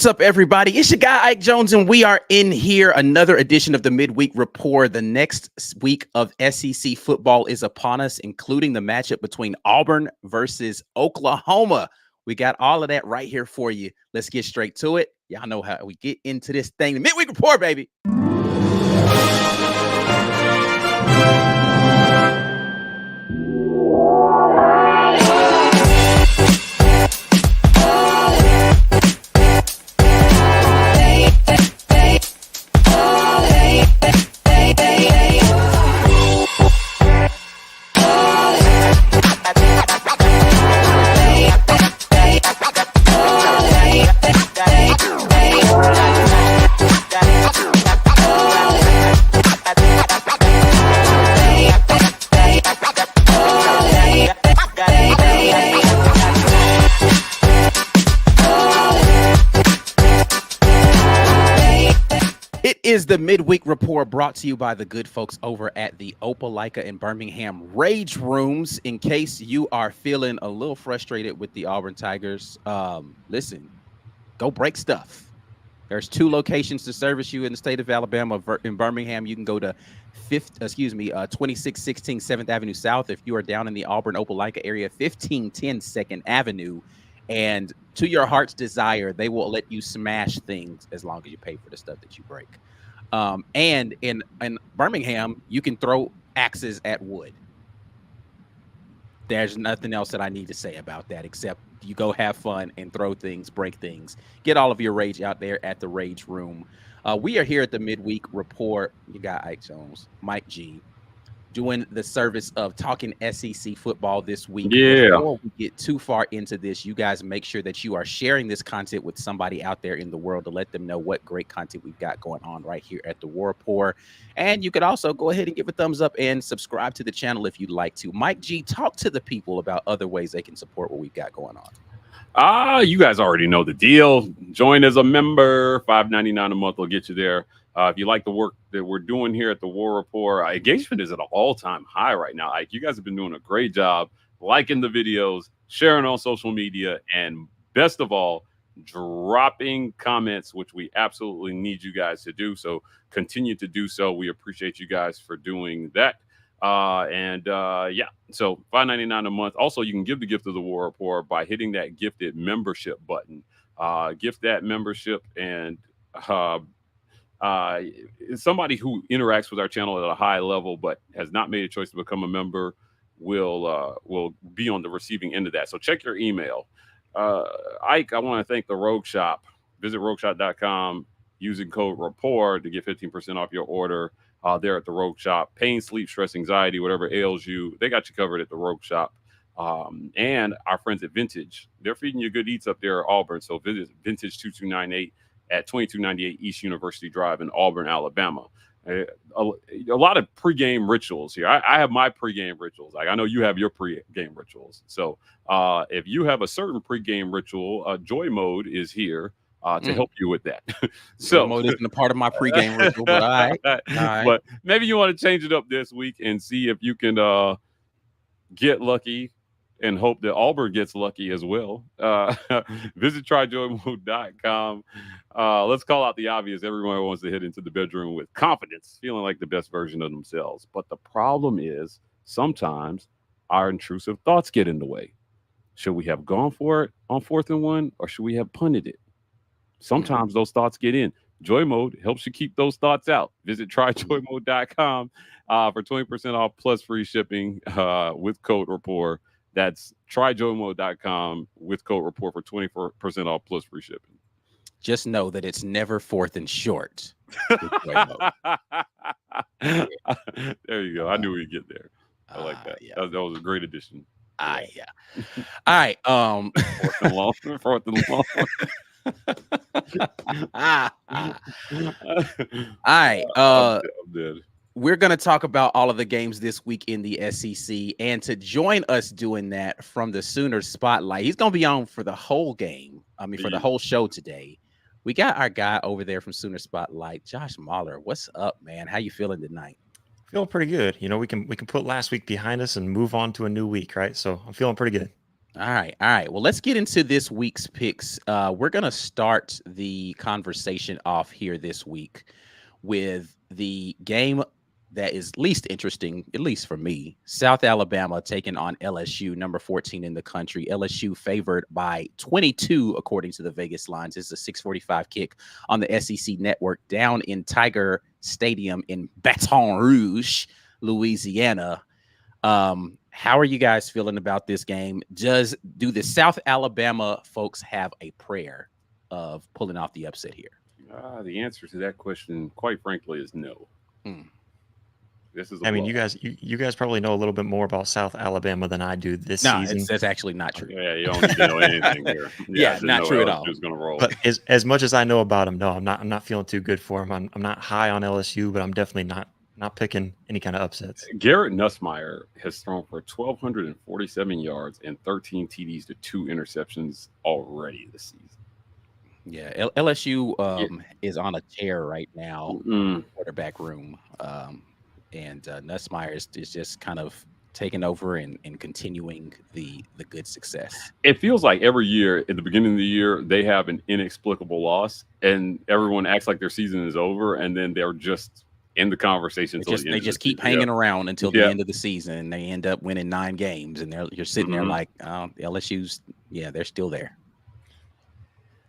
What's up, everybody? It's your guy, Ike Jones, and we are in here. Another edition of the Midweek Report. The next week of SEC football is upon us, including the matchup between Auburn versus Oklahoma. We got all of that right here for you. Let's get straight to it. Y'all know how we get into this thing. The Midweek Report, baby. Is the Midweek Report brought to you by the good folks over at the Opelika in Birmingham Rage Rooms. In case you are feeling a little frustrated with the Auburn Tigers, listen, go break stuff. There's 2 locations to service you in the state of Alabama. In Birmingham, you can go to 2616 7th Avenue South. If you are down in the Auburn Opelika area, 1510 2nd Avenue. And to your heart's desire, they will let you smash things as long as you pay for the stuff that you break. And in Birmingham, you can throw axes at wood. There's nothing else that I need to say about that except you go have fun and throw things, break things. Get all of your rage out there at the Rage Room. We are here at the Midweek Report. You got Ike Jones, Mike G, doing the service of talking SEC football this week. Yeah. Before we get too far into this, you guys make sure that you are sharing this content with somebody out there in the world to let them know what great content we've got going on right here at the War Report. And you could also go ahead and give a thumbs up and subscribe to the channel if you'd like to. Mike G, talk to the people about other ways they can support what we've got going on. You guys already know the deal. Join as a member. $5.99 a month will get you there. If you like the work that we're doing here at the War Report, engagement is at an all-time high right now. Ike, you guys have been doing a great job liking the videos, sharing on social media, and best of all, dropping comments, which we absolutely need you guys to do. So continue to do so. We appreciate you guys for doing that. Yeah, so $5.99 a month. Also, you can give the gift of the War Report by hitting that gifted membership button. Gift that membership, and somebody who interacts with our channel at a high level but has not made a choice to become a member will be on the receiving end of that. So check your email. Ike, I want to thank the Rogue Shop. Visit rogueshop.com using code REPORT to get 15% off your order there at the Rogue Shop. Pain, sleep, stress, anxiety, whatever ails you, they got you covered at the Rogue Shop. And our friends at Vintage, they're feeding you good eats up there at Auburn. So visit Vintage 2298 at 2298 East University Drive in Auburn, Alabama. A lot of pregame rituals here. I have my pregame rituals. Like, I know you have your pregame rituals. So if you have a certain pregame ritual, Joy Mode is here to help you with that. So Joy Mode isn't a part of my pregame ritual, but all right. But maybe you want to change it up this week and see if you can get lucky and hope that Auburn gets lucky as well. Visit tryjoymode.com. Let's call out the obvious. Everyone wants to hit into the bedroom with confidence, feeling like the best version of themselves. But the problem is sometimes our intrusive thoughts get in the way. Should we have gone for it on 4th and 1, or should we have punted it? Sometimes those thoughts get in. Joy Mode helps you keep those thoughts out. Visit tryjoymode.com for 20% off plus free shipping with code REPORT. That's tryjoymode.com with code REPORT for 20% off plus free shipping. Just know that it's never 4th and short. There you go. I knew we'd get there. I like that. Yeah. That was a great addition. Yeah. All right. 4th and long. 4th and long. All right. I'm dead. We're going to talk about all of the games this week in the SEC. And to join us doing that from the Sooner Spotlight, he's going to be on for the whole game. For the whole show today. We got our guy over there from Sooner Spotlight, Josh Mahler. What's up, man? How you feeling tonight? Feeling pretty good. You know, we can put last week behind us and move on to a new week, right? So I'm feeling pretty good. All right, all right. Well, let's get into this week's picks. We're gonna start the conversation off here this week with the game that is least interesting, at least for me. South Alabama taking on LSU, number 14 in the country. LSU favored by 22, according to the Vegas lines. It's a 6:45 kick on the SEC network down in Tiger Stadium in Baton Rouge, Louisiana. How are you guys feeling about this game? Do the South Alabama folks have a prayer of pulling off the upset here? The answer to that question, quite frankly, is no. Mm. This is. I mean, you guys probably know a little bit more about South Alabama than I do this No, season. that's actually not true. Yeah, you don't need to know anything here. Yeah, not true at all. Just gonna roll. But as much as I know about them, no, I'm not feeling too good for them. I'm not high on LSU, but I'm definitely not picking any kind of upsets. Garrett Nussmeier has thrown for 1,247 yards and 13 TDs to 2 interceptions already this season. Yeah, LSU is on a tear right now, quarterback room, and Nussmeier is just kind of taking over and continuing the good success. It feels like every year at the beginning of the year they have an inexplicable loss, and everyone acts like their season is over, and then they're just in the conversation. They just keep hanging around until the end of the season, and they end up winning 9 games, and you're sitting there like, LSU's, they're still there.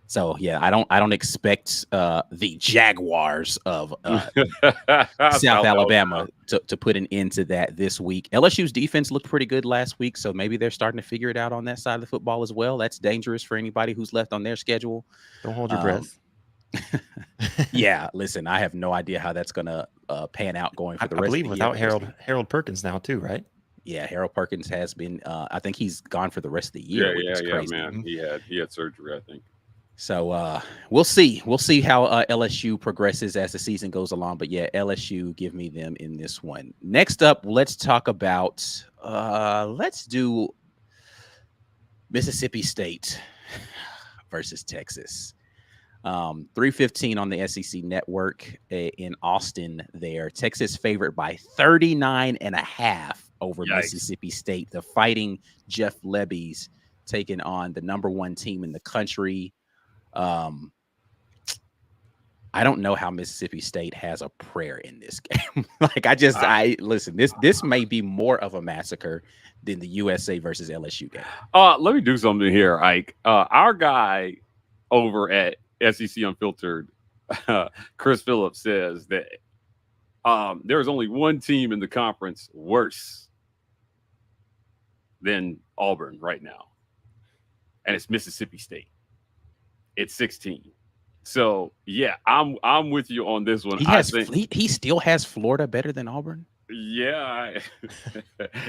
So I don't expect the Jaguars of South Alabama to put an end to that this week. LSU's defense looked pretty good last week, so maybe they're starting to figure it out on that side of the football as well. That's dangerous for anybody who's left on their schedule. Don't hold your breath. Yeah, listen, I have no idea how that's going to pan out going for the rest of the year. Without Harold Perkins now too, right? Yeah, Harold Perkins has been. I think he's gone for the rest of the year. Yeah, man. He had surgery, I think. So we'll see. We'll see how LSU progresses as the season goes along. But yeah, LSU, give me them in this one. Next up, let's talk about let's do Mississippi State versus Texas. 3:15 on the SEC network in Austin there. Texas favored by 39.5 over Mississippi State. The Fighting Jeff Lebby's taking on the number 1 team in the country. I don't know how Mississippi State has a prayer in this game. Listen, this may be more of a massacre than the USA versus LSU game. Let me do something here, Ike. Our guy over at SEC Unfiltered, Chris Phillips, says that there's only one team in the conference worse than Auburn right now, and it's Mississippi State. It's 16. So I'm with you on this one. He still has Florida better than Auburn. Yeah,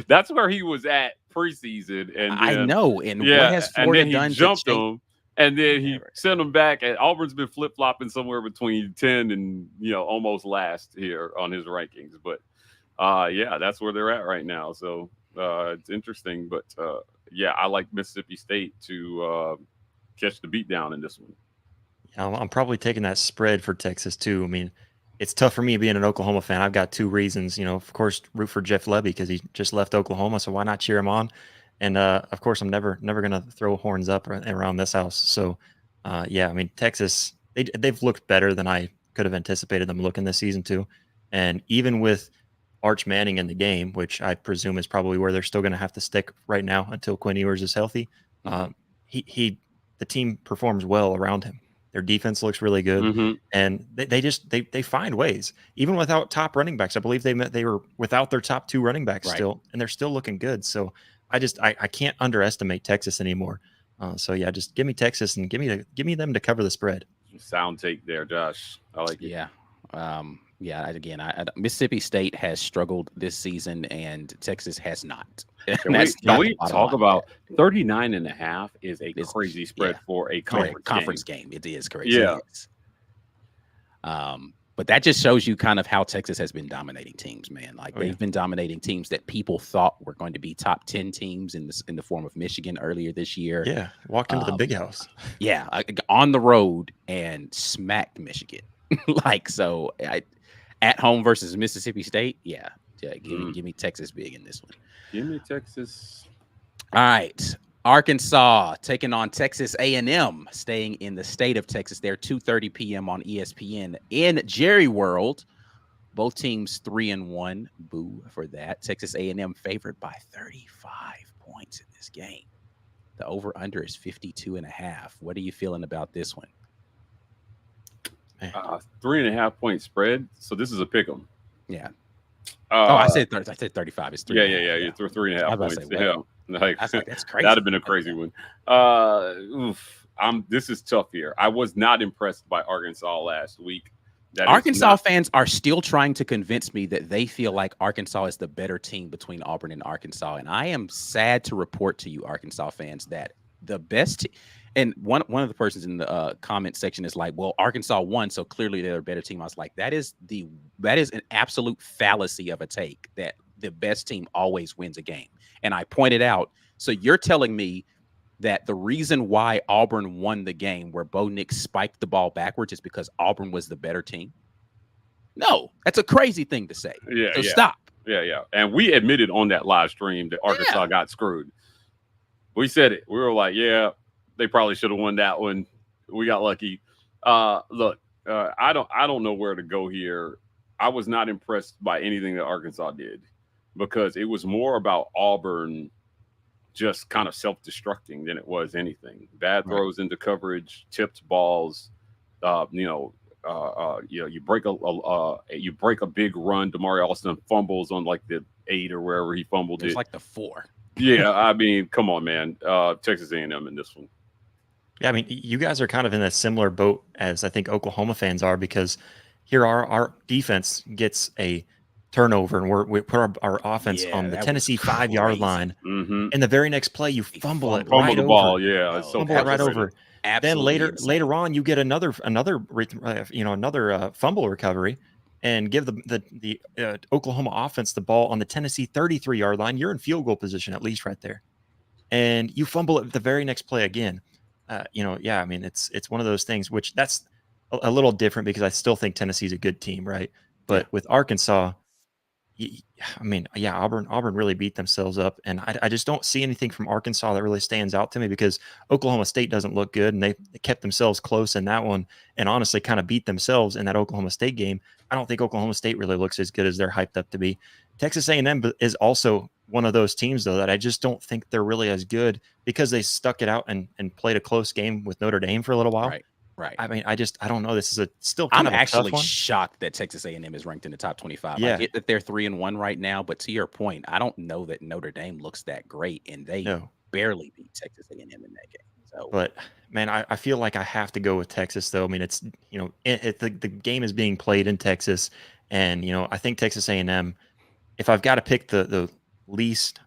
that's where he was at preseason, and then, I know. And what has Florida and then done? He jumped him, and then he sent him back. And Auburn's been flip flopping somewhere between 10 and almost last here on his rankings. But that's where they're at right now. So it's interesting, but I like Mississippi State to catch the beat down in this one. I'm probably taking that spread for Texas too. I mean, it's tough for me being an Oklahoma fan. I've got 2 reasons. Of course, root for Jeff Lebby because he just left Oklahoma, so why not cheer him on? And of course, I'm never gonna throw horns up around this house. So I mean, Texas, they've looked better than I could have anticipated them looking this season too. And even with Arch Manning in the game, which I presume is probably where they're still going to have to stick right now until Quinn Ewers is healthy, the team performs well around him. Their defense looks really good, and they find ways. Even without top running backs, I believe they were without their top 2 running backs still, and they're still looking good. So I can't underestimate Texas anymore. Just give me Texas and give me them to cover the spread. Sound take there, Josh. I like it. Again, Mississippi State has struggled this season, and Texas has not. Can we talk about 39.5 is a crazy spread for a conference game. It is crazy. Yeah. But that just shows you kind of how Texas has been dominating teams, man. Like they've been dominating teams that people thought were going to be top 10 teams in the form of Michigan earlier this year. Yeah, walked into the big house. Yeah, on the road and smacked Michigan. At home versus Mississippi State, give me Texas big in this one. Give me Texas. All right. Arkansas taking on Texas A&M, staying in the state of Texas. They're 2:30 p.m. on ESPN in Jerry World. Both teams 3-1. Boo for that. Texas A&M favored by 35 points in this game. The over-under is 52.5. What are you feeling about this one? 3.5 point spread. So this is a pick 'em. Yeah. I said 35. It's 3. Yeah. You threw 3.5 points. Yeah. Like, that's crazy. That'd have been a crazy one. This is tough here. I was not impressed by Arkansas last week. Arkansas fans are still trying to convince me that they feel like Arkansas is the better team between Auburn and Arkansas. And I am sad to report to you, Arkansas fans, that the best and one of the persons in the comment section is like, well, Arkansas won, so clearly they're a better team. I was like, that is an absolute fallacy of a take that the best team always wins a game. And I pointed out, so you're telling me that the reason why Auburn won the game where Bo Nix spiked the ball backwards is because Auburn was the better team? No, that's a crazy thing to say. So stop. Yeah. And we admitted on that live stream that Arkansas got screwed. We said it. We were like, yeah, they probably should have won that one. We got lucky. Look, I don't know where to go here. I was not impressed by anything that Arkansas did because it was more about Auburn just kind of self-destructing than it was anything. Bad throws into coverage, tipped balls. You break a big run. Damari Alston fumbles on like the 8 or wherever he fumbled it. It's like the 4. Yeah, I mean, come on, man. Texas A&M in this one. Yeah, I mean, you guys are kind of in a similar boat as I think Oklahoma fans are because here our defense gets a turnover and we put our offense on the Tennessee 5-yard line. Mm-hmm. And the very next play, you fumble it right over. The ball, yeah. So fumble it right over. Absolutely. Then later on, you get another fumble recovery and give the Oklahoma offense the ball on the Tennessee 33-yard line. You're in field goal position at least right there, and you fumble it the very next play again. I mean, it's one of those things which that's a little different because I still think Tennessee's a good team, right? But with Arkansas, Auburn really beat themselves up, and I just don't see anything from Arkansas that really stands out to me because Oklahoma State doesn't look good, and they kept themselves close in that one, and honestly kind of beat themselves in that Oklahoma State game. I don't think Oklahoma State really looks as good as they're hyped up to be. Texas A&M is also one of those teams, though, that I just don't think they're really as good because they stuck it out and played a close game with Notre Dame for a little while. Right. I mean, I don't know. This is still kind of a actually tough one. shocked that Texas A&M is ranked in the top 25. Yeah. I get that they're 3-1 right now, but to your point, I don't know that Notre Dame looks that great, and they barely beat Texas A&M in that game. So, but man, I feel like I have to go with Texas, though. I mean, it's the game is being played in Texas, and I think Texas A&M. If I've got to pick the least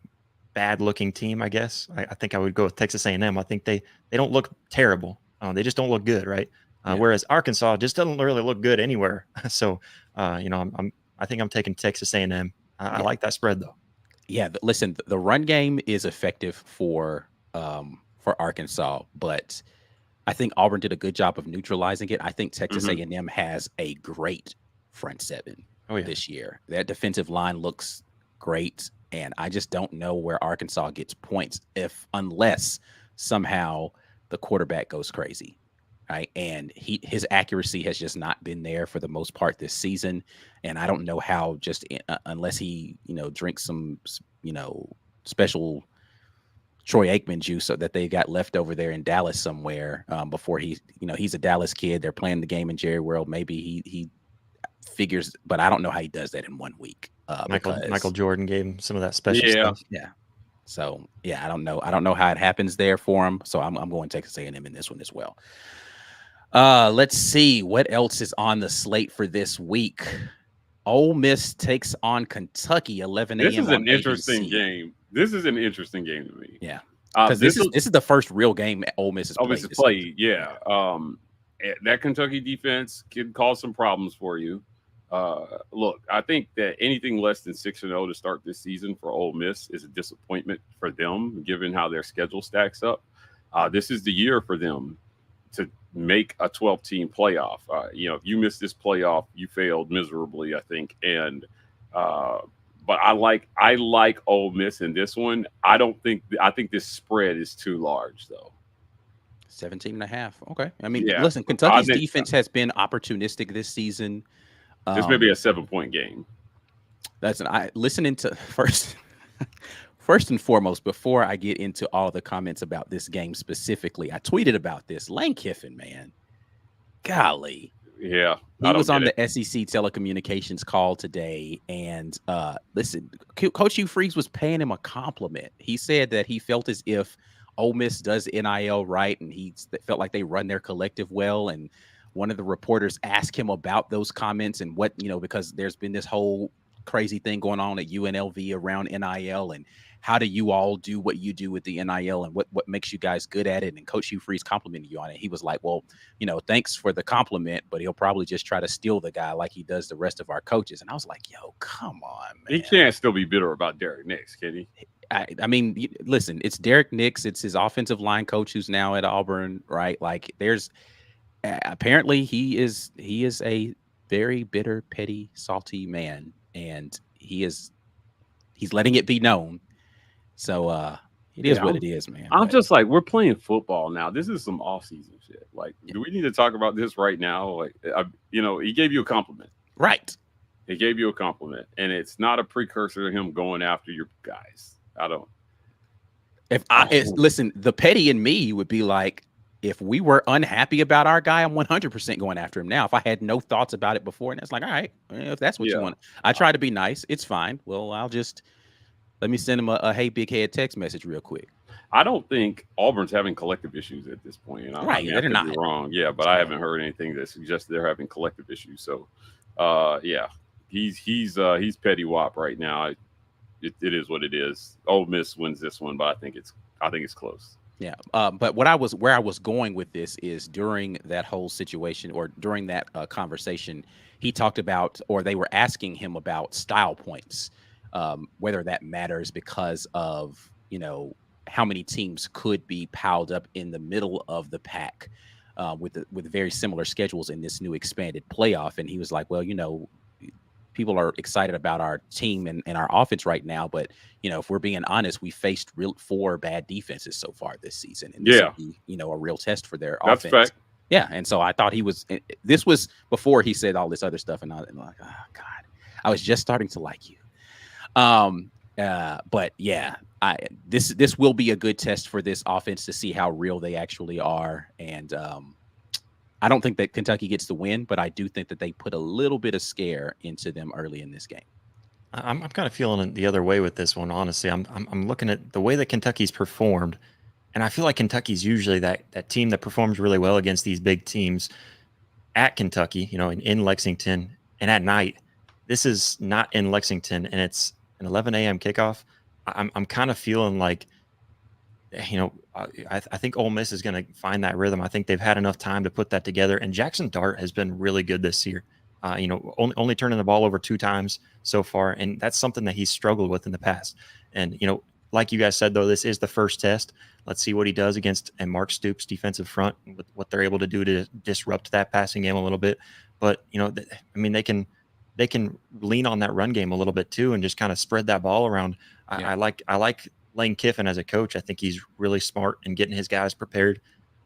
bad looking team, I guess I think I would go with Texas A&M. I think they don't look terrible. They just don't look good, right? Whereas Arkansas just doesn't really look good anywhere. So, I think I'm taking Texas A&M. I like that spread though. Yeah, listen, the run game is effective for Arkansas, but I think Auburn did a good job of neutralizing it. I think Texas A&M has a great front seven this year. That defensive line looks great, and I just don't know where Arkansas gets points unless somehow the quarterback goes crazy, right? And his accuracy has just not been there for the most part this season. And I don't know how unless he, drinks some, special Troy Aikman juice that they got left over there in Dallas somewhere before he's a Dallas kid. They're playing the game in Jerry World. Maybe he figures, but I don't know how he does that in 1 week. Michael Jordan gave him some of that special stuff. Yeah. So I don't know. I don't know how it happens there for him. So I'm going Texas A&M in this one as well. Let's see what else is on the slate for this week. Ole Miss takes on Kentucky 11 a.m. This is an interesting game. This is an interesting game to me. Yeah, because this is the first real game Ole Miss has played. Yeah. That Kentucky defense can cause some problems for you. Look, I think that anything less than 6-0 to start this season for Ole Miss is a disappointment for them, given how their schedule stacks up. This is the year for them to make a 12-team playoff. If you miss this playoff, you failed miserably, I think. And but I like Ole Miss in this one. I think this spread is too large though. 17 and a half. Okay. I mean, Yeah, listen, I Kentucky's think defense has been opportunistic this season. this may be a 7-point game. That's I listening to first and foremost, before I get into all the comments about this game specifically, I tweeted about this. Lane Kiffin, man. Golly. Yeah, He I don't was on get the it. SEC telecommunications call today, and listen, Coach Hugh Freeze was paying him a compliment. He said that he felt as if Ole Miss does NIL right, and he felt like they run their collective well. And one of the reporters asked him about those comments and what, because there's been this whole crazy thing going on at UNLV around NIL, and how do you all do what you do with the NIL, and what makes you guys good at it? And Coach Hugh Freeze complimented you on it. He was like, well, thanks for the compliment, but he'll probably just try to steal the guy like he does the rest of our coaches. And I was like, yo, come on, man. He can't still be bitter about Derek Nix, can he? I mean, listen, it's Derek Nix. It's his offensive line coach who's now at Auburn, right? Like, there's apparently he is a very bitter, petty, salty man, and he's letting it be known. So it is what it is, man. I'm But just like, we're playing football now. This is some off-season shit. Like, do we need to talk about this right now? Like, he gave you a compliment. right. He gave you a compliment, and it's not a precursor to him going after your guys. I don't. Listen, the petty in me would be like, if we were unhappy about our guy, I'm 100% going after him now. If I had no thoughts about it before, and it's like, all right, if that's what you want, I try to be nice. It's fine. Well, let me send him a hey big head text message real quick. I don't think Auburn's having collective issues at this point. And right, they're not wrong. Yeah, but I haven't heard anything that suggests they're having collective issues. So, yeah, he's petty wop right now. It is what it is. Ole Miss wins this one, but I think it's close. Yeah. But where I was going with this is, during that whole situation, or during that conversation, he talked about, or they were asking him about style points, whether that matters because of, how many teams could be piled up in the middle of the pack with very similar schedules in this new expanded playoff. And he was like, well, people are excited about our team and our offense right now, but if we're being honest, we faced 4 bad defenses so far this season, and this will be, a real test for their That's offense. fact. Yeah, and so I thought this was before he said all this other stuff, and I'm like, oh God, I was just starting to like you. But yeah, this will be a good test for this offense to see how real they actually are, and I don't think that Kentucky gets the win, but I do think that they put a little bit of scare into them early in this game. I'm kind of feeling it the other way with this one, honestly. I'm looking at the way that Kentucky's performed, and I feel like Kentucky's usually that team that performs really well against these big teams at Kentucky, in Lexington, and at night. This is not in Lexington, and it's an 11 a.m. kickoff. I'm kind of feeling like, I think Ole Miss is going to find that rhythm. I think they've had enough time to put that together. And Jackson Dart has been really good this year. Only turning the ball over 2 times so far, and that's something that he's struggled with in the past. And like you guys said, though, this is the first test. Let's see what he does against a Mark Stoops defensive front, with what they're able to do to disrupt that passing game a little bit. But they can lean on that run game a little bit too, and just kind of spread that ball around. Yeah. I like Lane Kiffin as a coach. I think he's really smart in getting his guys prepared.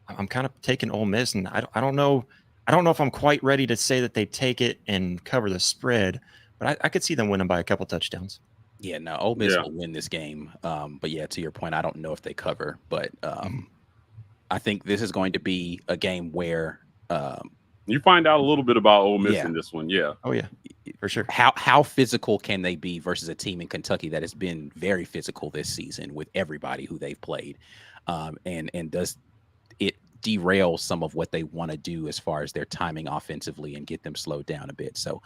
I'm kind of taking Ole Miss, and I don't know if I'm quite ready to say that they take it and cover the spread, but I could see them winning by a couple touchdowns. Yeah, no, Ole Miss will win this game. But yeah, to your point, I don't know if they cover, but I think this is going to be a game where you find out a little bit about Ole Miss in this one. Yeah. Oh yeah, for sure. How physical can they be versus a team in Kentucky that has been very physical this season with everybody who they've played, and does it derail some of what they want to do as far as their timing offensively and get them slowed down a bit? So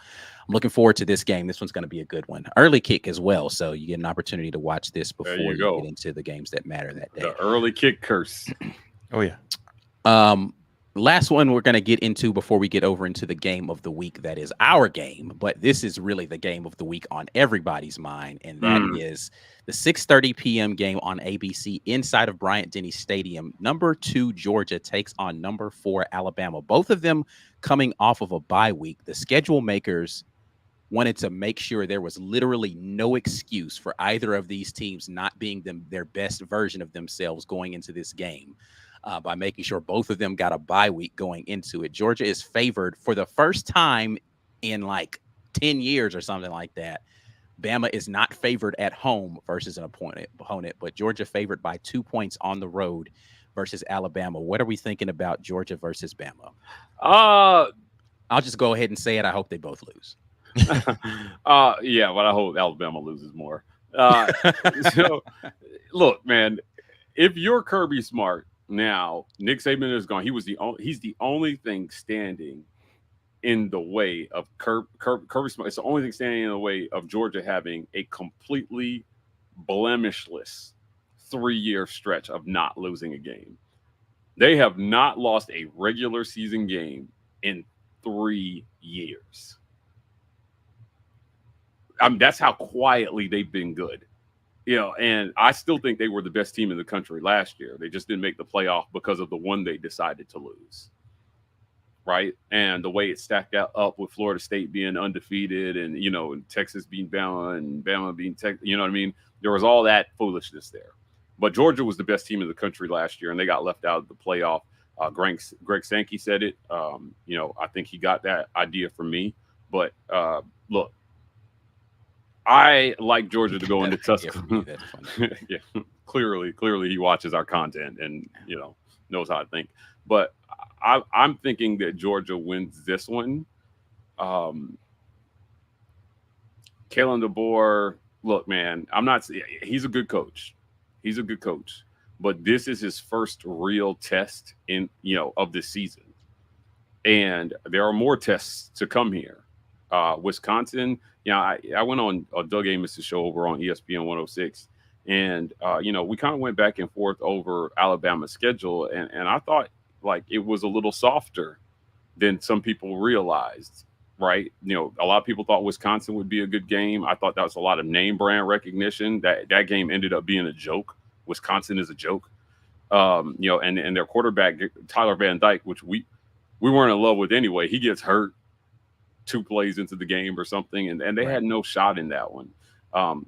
I'm looking forward to this game. This one's going to be a good one. Early kick as well, so you get an opportunity to watch this before you get into the games that matter that day. The early kick curse. Oh yeah. Last one we're going to get into before we get over into the game of the week. That is our game, but this is really the game of the week on everybody's mind, and that is the 6:30 p.m. game on ABC inside of Bryant-Denny Stadium. Number 2 Georgia takes on number 4 Alabama. Both of them coming off of a bye week. The schedule makers wanted to make sure there was literally no excuse for either of these teams not being their best version of themselves going into this game, by making sure both of them got a bye week going into it. Georgia is favored for the first time in like 10 years or something like that. Bama is not favored at home versus an opponent, but Georgia favored by 2 points on the road versus Alabama. What are we thinking about Georgia versus Bama? I'll just go ahead and say it. I hope they both lose. Yeah, but I hope Alabama loses more. So, look, man, if you're Kirby Smart now, Nick Saban is gone. He's the only thing standing in the way of Kirby Smart. It's the only thing standing in the way of Georgia having a completely blemishless 3-year stretch of not losing a game. They have not lost a regular season game in 3 years. I mean, that's how quietly they've been good. And I still think they were the best team in the country last year. They just didn't make the playoff because of the one they decided to lose. Right. And the way it stacked up with Florida State being undefeated and, and Texas being Bama and Bama being Texas, you know what I mean? There was all that foolishness there. But Georgia was the best team in the country last year, and they got left out of the playoff. Greg Sankey said it. I think he got that idea from me. But look, I like Georgia to go into Tuscaloosa. Yeah, clearly he watches our content and knows how to think. But I'm thinking that Georgia wins this one. Kalen DeBoer, look, man, he's a good coach. He's a good coach. But this is his first real test of this season. And there are more tests to come here. Wisconsin, I went on Doug Amos' show over on ESPN 106. And, we kind of went back and forth over Alabama's schedule. And I thought, like, it was a little softer than some people realized, right? A lot of people thought Wisconsin would be a good game. I thought that was a lot of name brand recognition. That game ended up being a joke. Wisconsin is a joke. And their quarterback, Tyler Van Dyke, which we weren't in love with anyway, he gets hurt 2 plays into the game or something, and they had no shot in that one.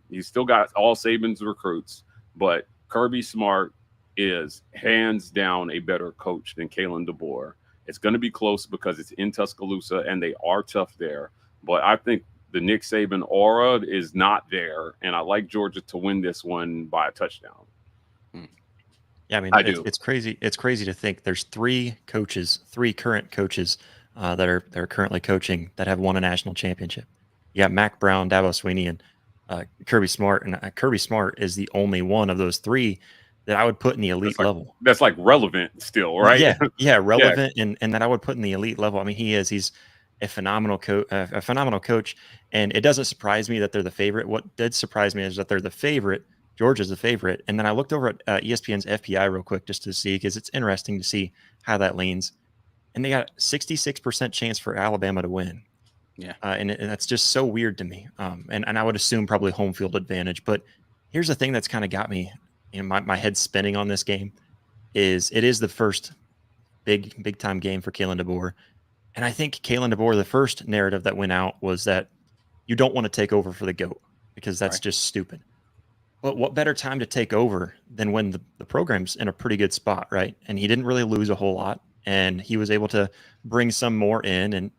He's still got all Saban's recruits, but Kirby Smart is hands down a better coach than Kalen DeBoer. It's going to be close because it's in Tuscaloosa and they are tough there. But I think the Nick Saban aura is not there, and I like Georgia to win this one by a touchdown. Yeah, I mean, it's crazy. It's crazy to think there's 3 current coaches that are currently coaching that have won a national championship. You got Mac Brown, Dabo Swinney, and Kirby Smart, and Kirby Smart is the only one of those 3 that I would put in the elite level. That's like relevant still, right? Yeah, relevant, yeah. And that I would put in the elite level. I mean, he's a phenomenal coach, and it doesn't surprise me that they're the favorite. What did surprise me is that they're the favorite. Georgia's the favorite, and then I looked over at ESPN's FPI real quick just to see, because it's interesting to see how that leans. And they got 66% chance for Alabama to win. Yeah, and that's just so weird to me. And I would assume probably home field advantage. But here's the thing that's kind of got me, my head spinning on this game. It is the first big time game for Kalen DeBoer, and I think Kalen DeBoer, the first narrative that went out was that you don't want to take over for the GOAT because that's just stupid. But what better time to take over than when the program's in a pretty good spot, right? And he didn't really lose a whole lot, and he was able to bring some more in. And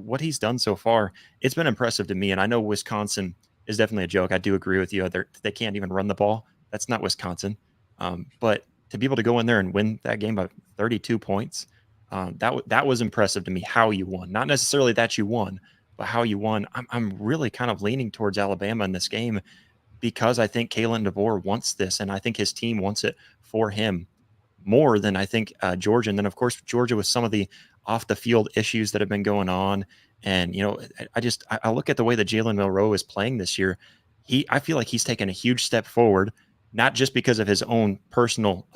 what he's done so far, it's been impressive to me. And I know Wisconsin is definitely a joke. I do agree with you. They can't even run the ball. That's not Wisconsin. But to be able to go in there and win that game by 32 points, that was impressive to me. How you won, not necessarily that you won, but how you won. I'm really kind of leaning towards Alabama in this game, because I think Kalen DeBoer wants this, and I think his team wants it for him more than I think Georgia. And then, of course, Georgia with some of the off-the-field issues that have been going on. And, I look at the way that Jalen Milroe is playing this year. I feel like he's taken a huge step forward, not just because of his own personal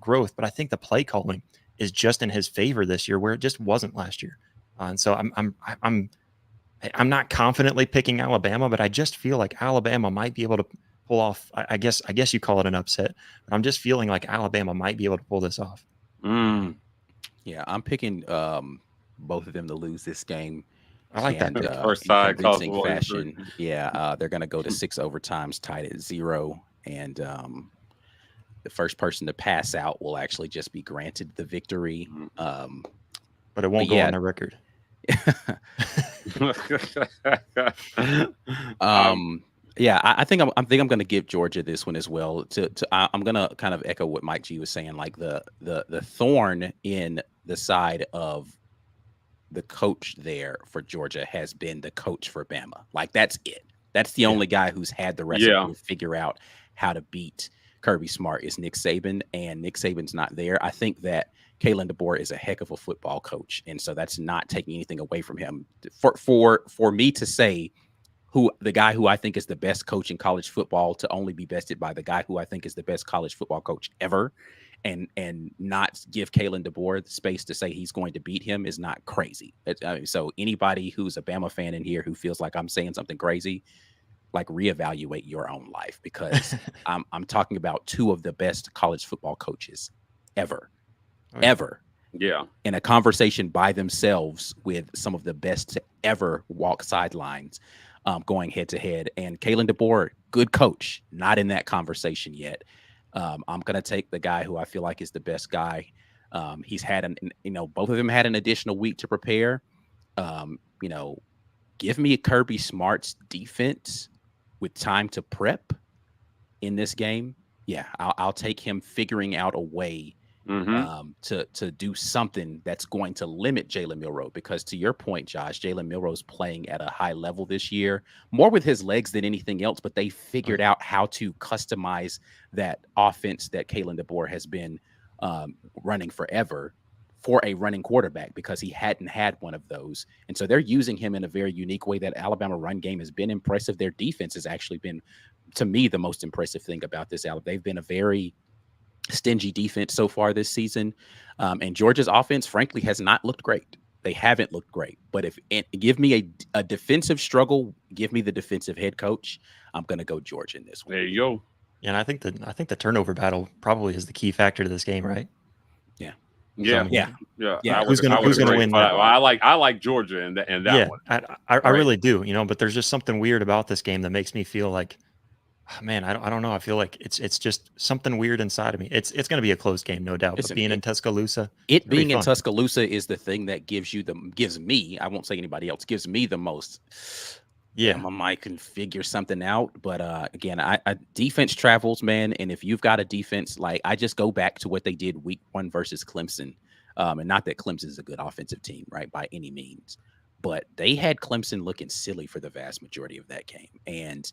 growth, but I think the play calling is just in his favor this year, where it just wasn't last year. And so I'm not confidently picking Alabama, but I just feel like Alabama might be able to pull off. I guess you call it an upset, but I'm just feeling like Alabama might be able to pull this off. Yeah, I'm picking both of them to lose this game. I like that. And First in side convincing cost fashion, they're going to go to 6 overtimes tied at 0. And the first person to pass out will actually just be granted the victory. But it won't go on the record. I think I'm going to give Georgia this one as well. I'm going to kind of echo what Mike G was saying. Like the thorn in the side of the coach there for Georgia has been the coach for Bama. Like that's it. That's the only guy who's had the recipe to figure out how to beat Kirby Smart is Nick Saban, and Nick Saban's not there. I think that Kalen DeBoer is a heck of a football coach, and so that's not taking anything away from him. For me to say the guy who I think is the best coach in college football to only be bested by the guy who I think is the best college football coach ever, and not give Kalen DeBoer the space to say he's going to beat him is not crazy. So anybody who's a Bama fan in here who feels like I'm saying something crazy, like reevaluate your own life, because I'm talking about two of the best college football coaches ever. Yeah. In a conversation by themselves with some of the best to ever walk sidelines, going head to head. And Kalen DeBoer, good coach, not in that conversation yet. I'm going to take the guy who I feel like is the best guy. He's had both of them had an additional week to prepare. Give me Kirby Smart's defense with time to prep in this game. Yeah, I'll take him figuring out a way to do something that's going to limit Jalen Milroe, because to your point, Josh, Jalen Milroe's playing at a high level this year, more with his legs than anything else, but they figured out how to customize that offense that Kalen DeBoer has been running forever for a running quarterback, because he hadn't had one of those. And so they're using him in a very unique way. That Alabama run game has been impressive. Their defense has actually been, to me, the most impressive thing about this. They've been a very stingy defense so far this season. And Georgia's offense, frankly, has not looked great. They haven't looked great. But give me a defensive struggle, give me the defensive head coach. I'm going to go Georgia in this one. There you go. Yeah, and I think the turnover battle probably is the key factor to this game, right? Yeah. Who's going to win that? I like Georgia in that one. I really do. But there's just something weird about this game that makes me feel like, man, I don't know. I feel like it's just something weird inside of me. It's going to be a close game, no doubt. But being in Tuscaloosa, being in Tuscaloosa is the thing that gives me, I won't say anybody else, gives me the most. Yeah, I might can figure something out, but again, I defense travels, man. And if you've got a defense, like I just go back to what they did week 1 versus Clemson, and not that Clemson is a good offensive team, right, by any means, but they had Clemson looking silly for the vast majority of that game, and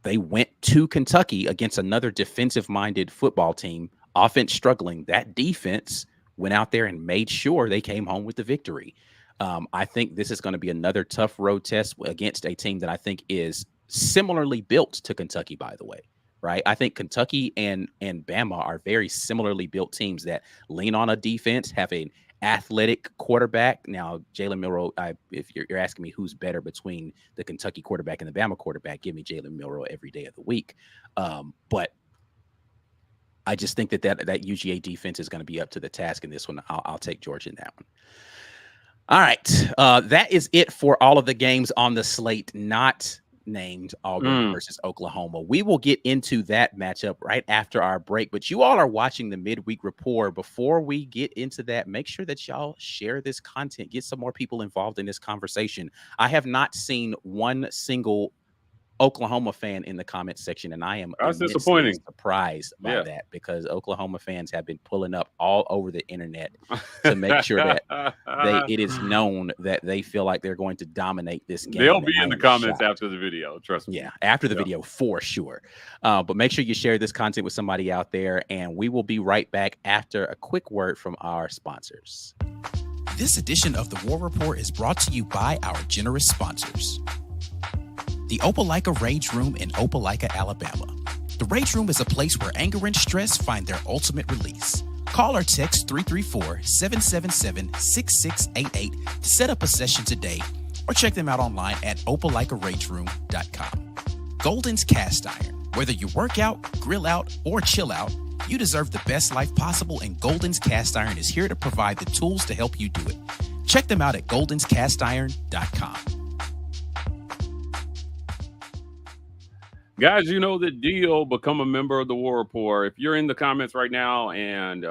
they went to Kentucky against another defensive-minded football team, offense struggling. That defense went out there and made sure they came home with the victory. I think this is going to be another tough road test against a team that I think is similarly built to Kentucky, by the way, right? I think Kentucky and Bama are very similarly built teams that lean on a defense, have an athletic quarterback. Now, Jalen Milroe, if you're asking me who's better between the Kentucky quarterback and the Bama quarterback, give me Jalen Milroe every day of the week. But I just think that UGA defense is going to be up to the task in this one. I'll take Georgia in that one. All right. That is it for all of the games on the slate not named Auburn versus Oklahoma. We will get into that matchup right after our break, but you all are watching the midweek report. Before we get into that, make sure that y'all share this content, get some more people involved in this conversation. I have not seen one single Oklahoma fan in the comment section, and I am disappointing surprised by that, because Oklahoma fans have been pulling up all over the internet to make sure that it is known that they feel like they're going to dominate this game. They'll be in the comments after the video, trust me. Yeah, after the video for sure. But make sure you share this content with somebody out there, and we will be right back after a quick word from our sponsors. This edition of the War Report is brought to you by our generous sponsors. The Opelika Rage Room in Opelika, Alabama. The Rage Room is a place where anger and stress find their ultimate release. Call or text 334-777-6688 to set up a session today, or check them out online at opelika.rageroom.com. Golden's Cast Iron. Whether you work out, grill out, or chill out, you deserve the best life possible, and Golden's Cast Iron is here to provide the tools to help you do it. Check them out at goldenscastiron.com. Guys, you know the deal. Become a member of the War Report. If you're in the comments right now and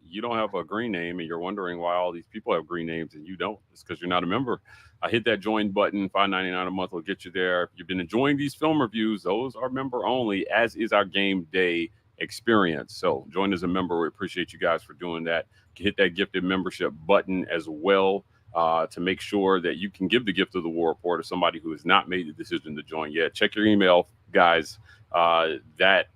you don't have a green name and you're wondering why all these people have green names and you don't, it's because you're not a member. Hit that join button. $5.99 a month will get you there. If you've been enjoying these film reviews, those are member only, as is our game day experience. So join as a member. We appreciate you guys for doing that. Hit that gifted membership button as well. To make sure that you can give the gift of the War Report to somebody who has not made the decision to join yet. Check your email, guys. That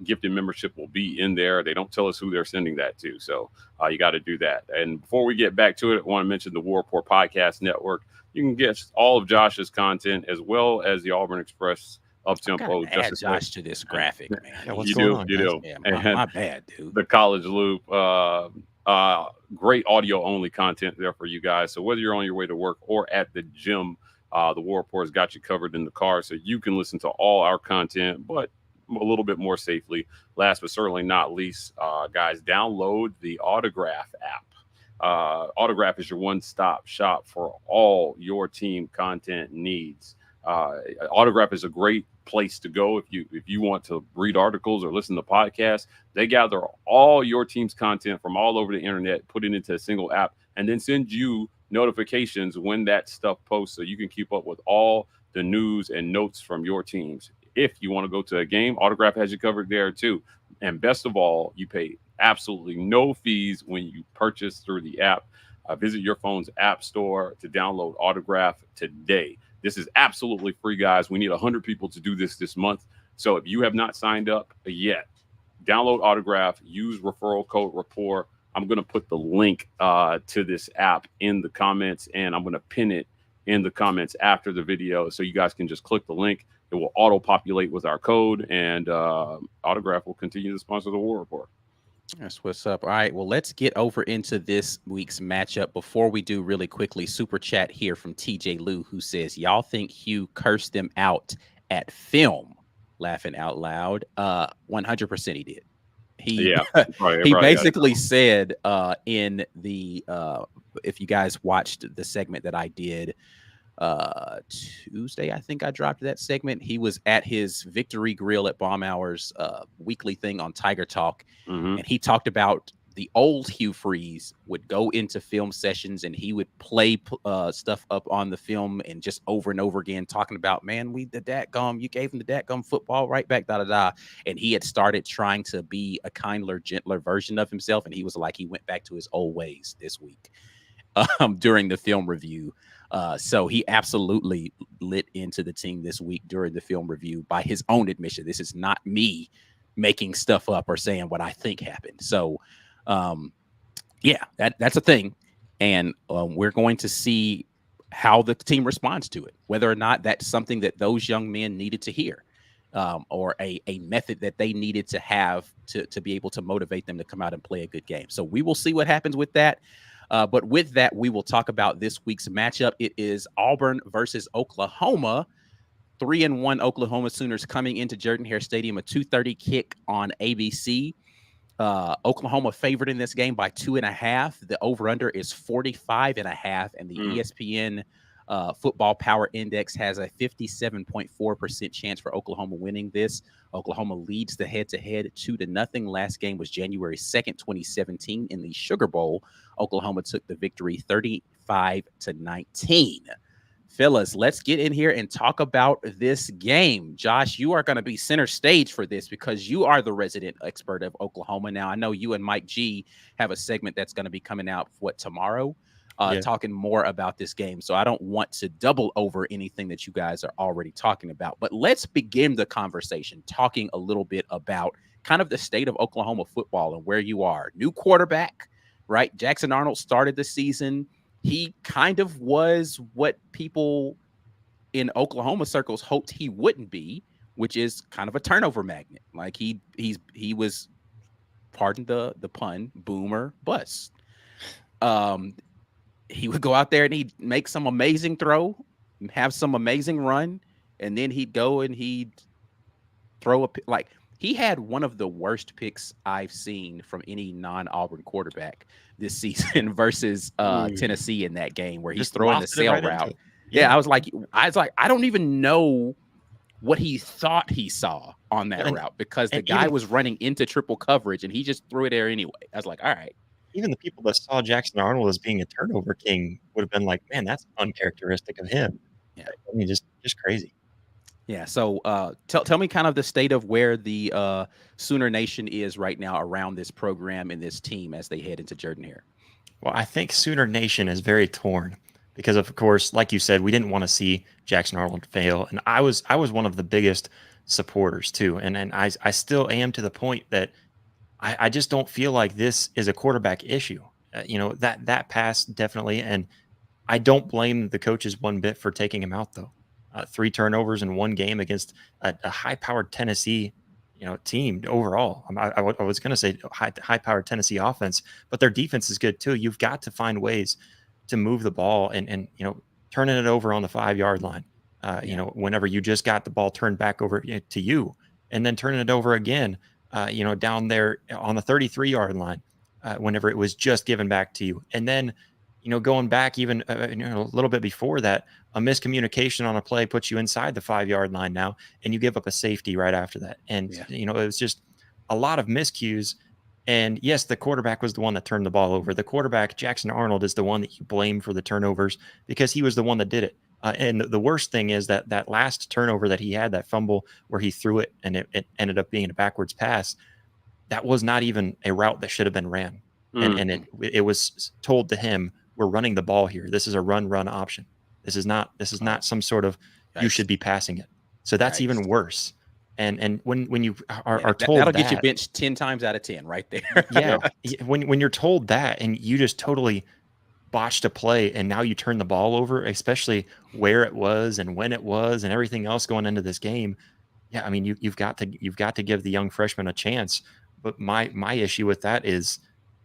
gifted membership will be in there. They don't tell us who they're sending that to, so you got to do that. And before we get back to it, I want to mention the War Report Podcast Network. You can get all of Josh's content as well as the Auburn Express up-tempo. Add Josh to this graphic, man. Yeah, what's going on, you guys? do. Yeah, my bad, dude. The College Loop. Great audio only content there for you guys. So whether you're on your way to work or at the gym, the War Report has got you covered in the car, so you can listen to all our content, but a little bit more safely. Last but certainly not least, guys, download the Autograph app. Autograph is your one-stop shop for all your team content needs. Autograph is a great place to go if you want to read articles or listen to podcasts. They gather all your team's content from all over the internet, put it into a single app, and then send you notifications when that stuff posts, so you can keep up with all the news and notes from your teams. If you want to go to a game, Autograph has you covered there too. And best of all, you pay absolutely no fees when you purchase through the app. Visit your phone's app store to download Autograph today. This is absolutely free, guys. We need 100 people to do this month. So if you have not signed up yet, download Autograph, use referral code RAPPORT. I'm going to put the link to this app in the comments, and I'm going to pin it in the comments after the video, so you guys can just click the link. It will auto-populate with our code, and Autograph will continue to sponsor the War Report. That's what's up. All right, well, let's get over into this week's matchup. Before we do, really quickly, super chat here from TJ Lou, who says, y'all think Hugh cursed them out at film? Laughing out loud. 100% he did. He basically said in the if you guys watched the segment that I did Tuesday, I think I dropped that segment. He was at his Victory Grill at Baumhower's weekly thing on Tiger Talk, and he talked about the old Hugh Freeze would go into film sessions and he would play stuff up on the film and just over and over again talking about, man, you gave him the dadgum football right back, and he had started trying to be a kinder, gentler version of himself, and he was like, he went back to his old ways this week during the film review. So he absolutely lit into the team this week during the film review by his own admission. This is not me making stuff up or saying what I think happened. So yeah, that's a thing. And we're going to see how the team responds to it, whether or not that's something that those young men needed to hear, or a method that they needed to have to be able to motivate them to come out and play a good game. So we will see what happens with that. But with that, we will talk about this week's matchup. It is Auburn versus Oklahoma. 3-1 Oklahoma Sooners coming into Jordan-Hare Stadium, a 2:30 kick on ABC. Oklahoma favored in this game by 2.5. The over-under is 45.5, and the ESPN Football Power Index has a 57.4% chance for Oklahoma winning this. Oklahoma leads the head-to-head 2-0. Last game was January 2nd, 2017 in the Sugar Bowl. Oklahoma took the victory 35-19. Fellas, let's get in here and talk about this game. Josh, you are going to be center stage for this because you are the resident expert of Oklahoma. Now, I know you and Mike G have a segment that's going to be coming out, tomorrow, talking more about this game. So I don't want to double over anything that you guys are already talking about. But let's begin the conversation talking a little bit about kind of the state of Oklahoma football and where you are. New quarterback, right? Jackson Arnold started the season. He kind of was what people in Oklahoma circles hoped he wouldn't be, which is kind of a turnover magnet. Like he was, pardon the pun, boomer bust. He would go out there and he'd make some amazing throw, have some amazing run, and then he'd go and he'd throw he had one of the worst picks I've seen from any non-Auburn quarterback this season versus Tennessee in that game where he's Just throwing the lofted it sail right into route. it. Yeah, I was like, I don't even know what he thought he saw on that route because the guy was running into triple coverage and he just threw it there anyway. I was like, all right. Even the people that saw Jackson Arnold as being a turnover king would have been like, man, that's uncharacteristic of him. Yeah. I mean, just crazy. Yeah. So tell me kind of the state of where the Sooner Nation is right now around this program and this team as they head into Jordan-Hare. Well, I think Sooner Nation is very torn because, of course, like you said, we didn't want to see Jackson Arnold fail, and I was one of the biggest supporters too, and I still am to the point that I just don't feel like this is a quarterback issue. That pass definitely, and I don't blame the coaches one bit for taking him out though. 3 turnovers in one game against a high-powered Tennessee team overall. I was going to say high-powered Tennessee offense, but their defense is good too. You've got to find ways to move the ball and turning it over on the 5-yard line. Whenever you just got the ball turned back over to you, and then turning it over again, down there on the 33-yard line, whenever it was just given back to you, and then going back even a little bit before that, a miscommunication on a play puts you inside the 5-yard line now, and you give up a safety right after that. And, it was just a lot of miscues. And yes, the quarterback was the one that turned the ball over. The quarterback, Jackson Arnold, is the one that you blame for the turnovers because he was the one that did it. And the worst thing is that last turnover that he had, that fumble where he threw it and it ended up being a backwards pass, that was not even a route that should have been ran. And it was told to him, we're running the ball here. This is a run option. This is not some sort of you should be passing it. So that's even worse. And when you are told that'll get you benched 10 times out of 10 right there. Yeah. When you're told that and you just totally botched a play and now you turn the ball over, especially where it was and when it was and everything else going into this game. Yeah, I mean you've got to give the young freshman a chance. But my issue with that is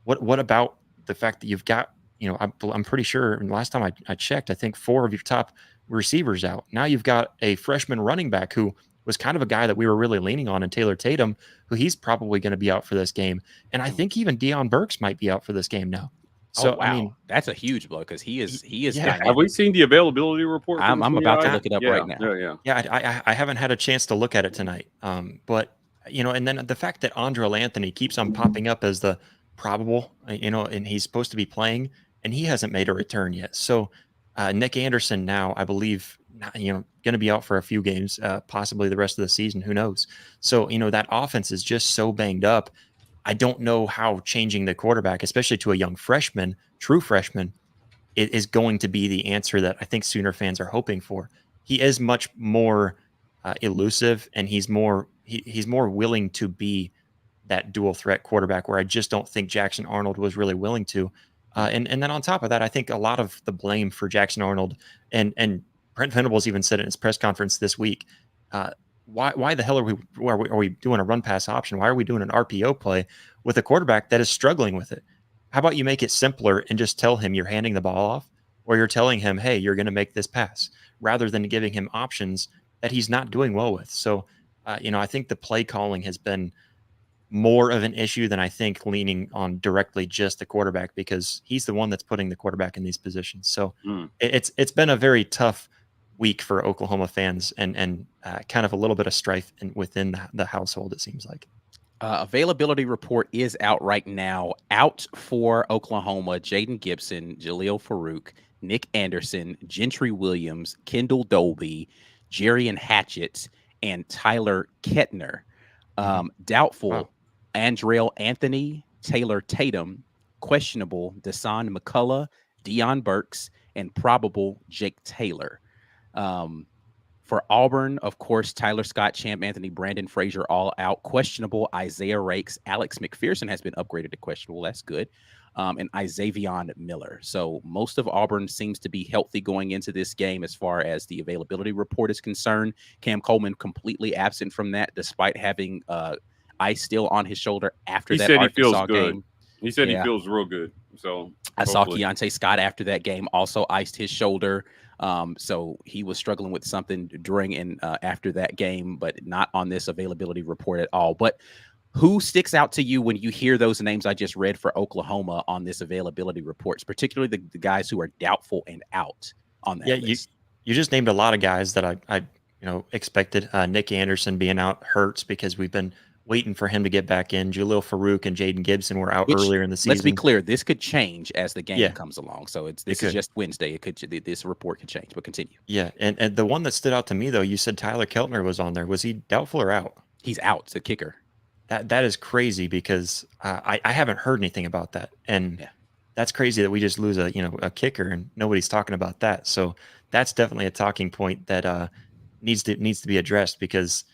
what about the fact that you've got I'm pretty sure, and last time I checked, I think 4 of your top receivers out. Now you've got a freshman running back who was kind of a guy that we were really leaning on in Taylor Tatum, who he's probably going to be out for this game. And I think even Deion Burks might be out for this game now. So, wow. I mean, that's a huge blow because he is. Yeah. Have we seen the availability report? I'm about to look it up right now. Yeah. I haven't had a chance to look at it tonight. But and then the fact that Andrel Anthony keeps on popping up as the probable, and he's supposed to be playing, and he hasn't made a return yet. So Nick Anderson now, I believe, going to be out for a few games, possibly the rest of the season. Who knows? So, that offense is just so banged up. I don't know how changing the quarterback, especially to a young freshman, true freshman, is going to be the answer that I think Sooner fans are hoping for. He is much more elusive, and he's more willing to be that dual threat quarterback, where I just don't think Jackson Arnold was really willing to. And then on top of that, I think a lot of the blame for Jackson Arnold and Brent Venables even said it in his press conference this week. Why the hell are we doing a run pass option? Why are we doing an RPO play with a quarterback that is struggling with it? How about you make it simpler and just tell him you're handing the ball off, or you're telling him, hey, you're going to make this pass, rather than giving him options that he's not doing well with. So, I think the play calling has been more of an issue than I think leaning on directly just the quarterback, because he's the one that's putting the quarterback in these positions. So it's been a very tough week for Oklahoma fans and kind of a little bit of strife within the household, it seems like. Availability report is out right now. Out for Oklahoma: Jaden Gibson, Jaleel Farouk, Nick Anderson, Gentry Williams, Kendall Dolby, Jerian Hatchett, and Tyler Kettner. Doubtful: wow. Andrel Anthony, Taylor Tatum. Questionable: Dasan McCullough, Deion Burks, and probable Jake Taylor. For Auburn, of course, Tyler Scott, Champ Anthony, Brandon Frazier, all out. Questionable: Isaiah Rakes. Alex McPherson has been upgraded to questionable. That's good. And Isaiah Miller. So most of Auburn seems to be healthy going into this game as far as the availability report is concerned. Cam Coleman completely absent from that, despite having ice still on his shoulder after that Arkansas game. He said he feels real good. So I saw Keontae Scott after that game also iced his shoulder. So he was struggling with something during and after that game, but not on this availability report at all. But who sticks out to you when you hear those names I just read for Oklahoma on this availability reports, particularly the guys who are doubtful and out on Yeah, that list? you just named a lot of guys that I expected. Nick Anderson being out hurts because we've been waiting for him to get back in. Jalil Farouk and Jaden Gibson were out Which, earlier in the let's be season. clear, this could change as the game Yeah, comes along. So it this is could. just Wednesday. This report could change, but continue. Yeah, and the one that stood out to me though, you said Tyler Keltner was on there. Was he doubtful or out? He's out. The kicker. That is crazy because I haven't heard anything about that, and Yeah. that's crazy that we just lose a kicker and nobody's talking about that. So that's definitely a talking point that needs to be addressed because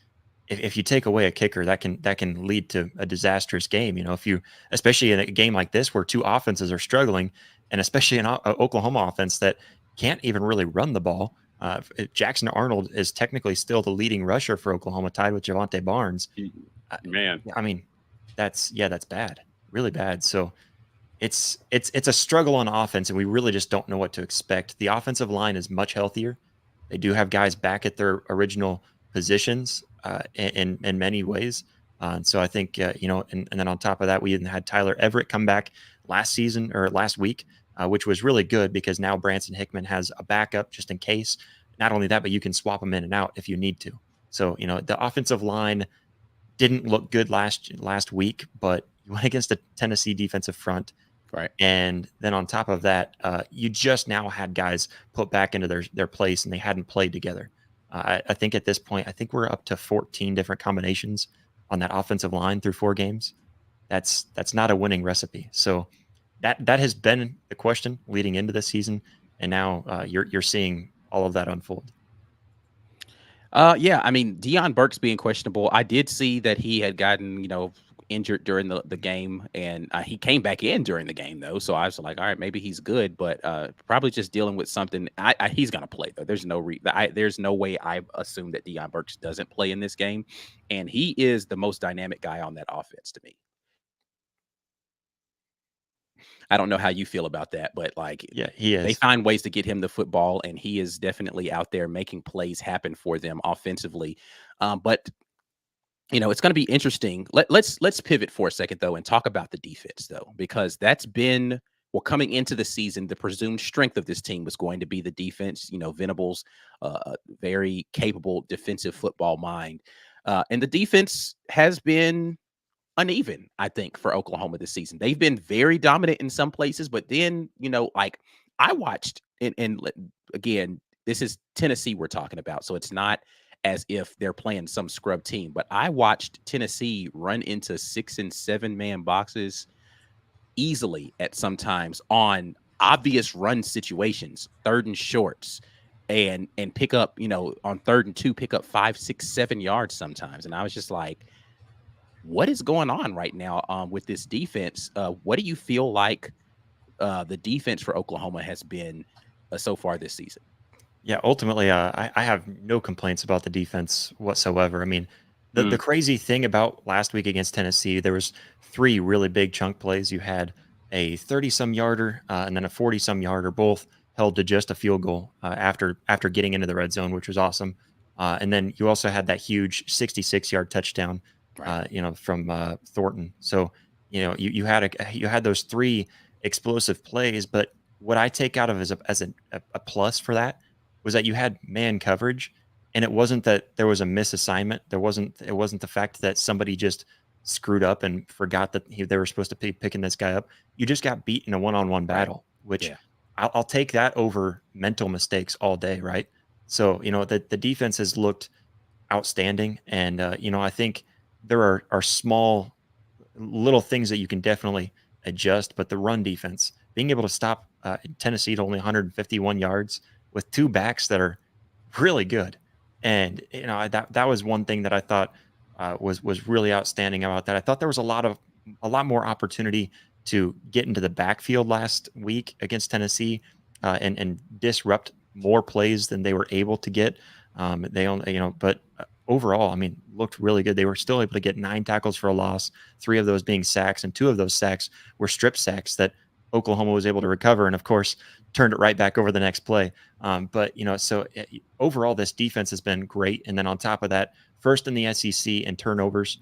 if you take away a kicker, that can lead to a disastrous game. If you, especially in a game like this where two offenses are struggling, and especially an Oklahoma offense that can't even really run the ball. Jackson Arnold is technically still the leading rusher for Oklahoma, tied with Javante Barnes. Man, I mean, that's bad, really bad. So it's a struggle on offense, and we really just don't know what to expect. The offensive line is much healthier. They do have guys back at their original positions in many ways. And so I think and then on top of that, we even had Tyler Everett come back last week, which was really good because now Branson Hickman has a backup just in case. Not only that, but you can swap them in and out if you need to. So the offensive line didn't look good last week, but you went against a Tennessee defensive front. Right. And then on top of that, you just now had guys put back into their place and they hadn't played together. I think at this point, I think we're up to 14 different combinations on that offensive line through 4 games. That's not a winning recipe. So that has been the question leading into this season. And now you're seeing all of that unfold. Yeah, I mean, Deion Burks being questionable. I did see that he had gotten, injured during the game, and he came back in during the game though. So I was like, all right, maybe he's good, but probably just dealing with something. He's gonna play though. There's no way I assume that Deion Burks doesn't play in this game, and he is the most dynamic guy on that offense to me. I don't know how you feel about that, but like, Yeah, he they is. find ways to get him the football, and he is definitely out there making plays happen for them offensively. But it's going to be interesting. Let's pivot for a second though and talk about the defense though, because that's been coming into the season. The presumed strength of this team was going to be the defense. Venables, very capable defensive football mind, and the defense has been uneven, I think, for Oklahoma this season. They've been very dominant in some places, but then, like I watched again, this is Tennessee we're talking about. So it's not as if they're playing some scrub team, but I watched Tennessee run into 6 and 7 man boxes easily at sometimes on obvious run situations, 3rd and shorts, and pick up, on 3rd and 2, pick up 5, 6, 7 yards sometimes. And I was just like, what is going on right now with this defense? What do you feel like the defense for Oklahoma has been so far this season? Yeah, ultimately, I have no complaints about the defense whatsoever. I mean, the crazy thing about last week against Tennessee, there was 3 really big chunk plays. You had a 30-some yarder and then a 40-some yarder, both held to just a field goal after getting into the red zone, which was awesome. And then you also had that huge 66-yard touchdown, Right. from Thornton. So you had those 3 explosive plays, but what I take out of as a plus for that was that you had man coverage, and it wasn't that there was a misassignment. It wasn't the fact that somebody just screwed up and forgot that they were supposed to be picking this guy up. You just got beat in a one-on-one battle, which Yeah. I'll take that over mental mistakes all day, right? So the defense has looked outstanding, and I think there are small little things that you can definitely adjust, but the run defense, being able to stop Tennessee to only 151 yards with 2 backs that are really good. And that was one thing that I thought was really outstanding about that. I thought there was a lot more opportunity to get into the backfield last week against Tennessee and disrupt more plays than they were able to get. They only, but overall, I mean, looked really good. They were still able to get 9 tackles for a loss, 3 of those being sacks, and 2 of those sacks were strip sacks that Oklahoma was able to recover, and of course turned it right back over the next play. But so overall, this defense has been great. And then on top of that, first in the SEC in turnovers,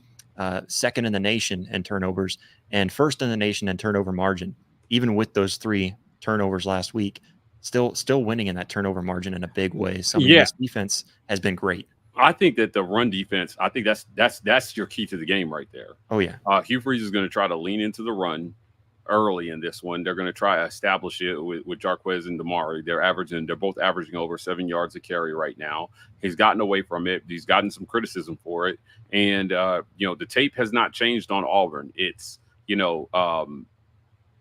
second in the nation in turnovers, and first in the nation in turnover margin. Even with those 3 turnovers last week, still winning in that turnover margin in a big way. So I mean, this defense has been great. I think that the run defense, I think that's your key to the game right there. Oh yeah. Hugh Freeze is going to try to lean into the run early in this one. They're going to try to establish it with Jarquez and Damari. They're both averaging over 7 yards a carry right now. He's gotten away from it. He's gotten some criticism for it. And, the tape has not changed on Auburn. It's,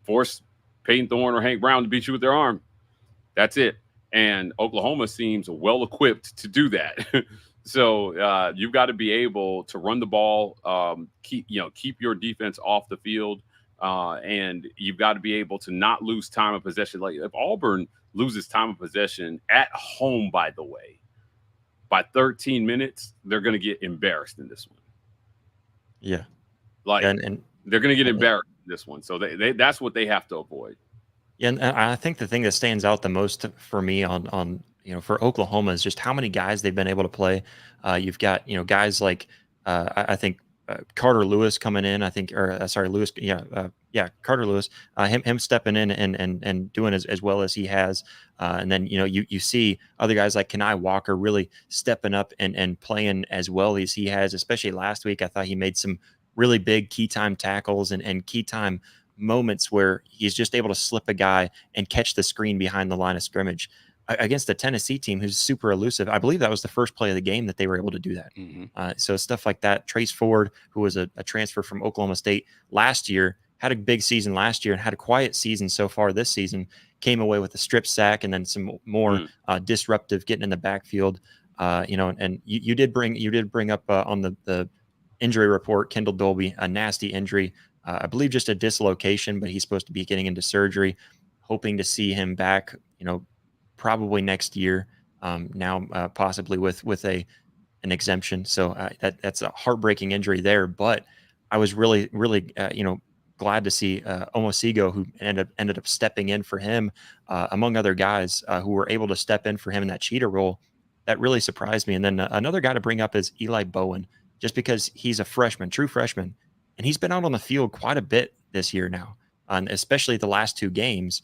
force Peyton Thorne or Hank Brown to beat you with their arm. That's it. And Oklahoma seems well equipped to do that. So you've got to be able to run the ball, keep your defense off the field. And you've got to be able to not lose time of possession. Like if Auburn loses time of possession at home, by the way, by 13 minutes, they're going to get embarrassed in this one. Yeah. And they're going to get embarrassed in this one. So that's what they have to avoid. Yeah. And I think the thing that stands out the most for me on for Oklahoma is just how many guys they've been able to play. You've got, guys like I think Carter Lewis coming in, Lewis. Carter Lewis, him stepping in and doing as well as he has. And then, you see other guys like Kenai Walker really stepping up and playing as well as he has, especially last week. I thought he made some really big key time tackles and key time moments where he's just able to slip a guy and catch the screen behind the line of scrimmage against the Tennessee team, who's super elusive. I believe that was the first play of the game that they were able to do that. Mm-hmm. So stuff like that. Trace Ford, who was a transfer from Oklahoma State last year, had a big season last year and had a quiet season so far this season, came away with a strip sack and then some more disruptive getting in the backfield. And you did bring up on the injury report, Kendall Dolby, a nasty injury. I believe just a dislocation, but he's supposed to be getting into surgery. Hoping to see him back, probably next year. Now possibly with an exemption. So that's a heartbreaking injury there. But I was really glad to see Omosigo, who ended up stepping in for him, among other guys who were able to step in for him in that cheetah role. That really surprised me. And then another guy to bring up is Eli Bowen, just because he's a freshman, true freshman, and he's been out on the field quite a bit this year now, especially the last 2 games.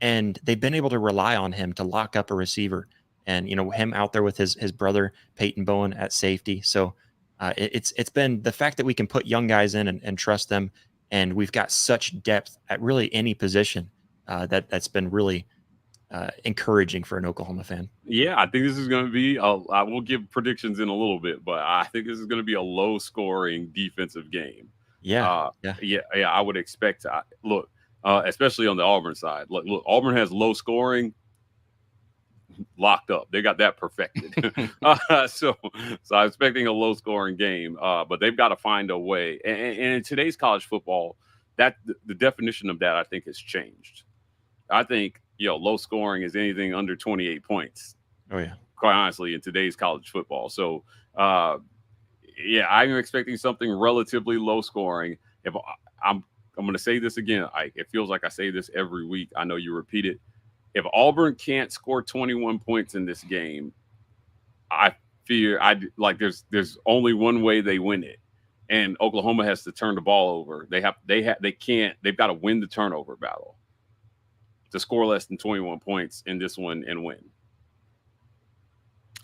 And they've been able to rely on him to lock up a receiver, and him out there with his brother Peyton Bowen at safety. So it's been the fact that we can put young guys in and trust them, and we've got such depth at really any position that's been really encouraging for an Oklahoma fan. Yeah, I think this is going to be. I will give predictions in a little bit, but I think this is going to be a low-scoring defensive game. Yeah, I would expect to look. Especially on the Auburn side. Look, Auburn has low scoring locked up. They got that perfected. So I'm expecting a low scoring game, but they've got to find a way. And in today's college football, that the definition of that, I think, has changed. I think, low scoring is anything under 28 points. Oh, yeah. Quite honestly, in today's college football. So, I'm expecting something relatively low scoring. If I'm going to say this again. It feels like I say this every week. I know you repeat it. If Auburn can't score 21 points in this game, I fear there's only one way they win it, and Oklahoma has to turn the ball over. They've got to win the turnover battle to score less than 21 points in this one and win.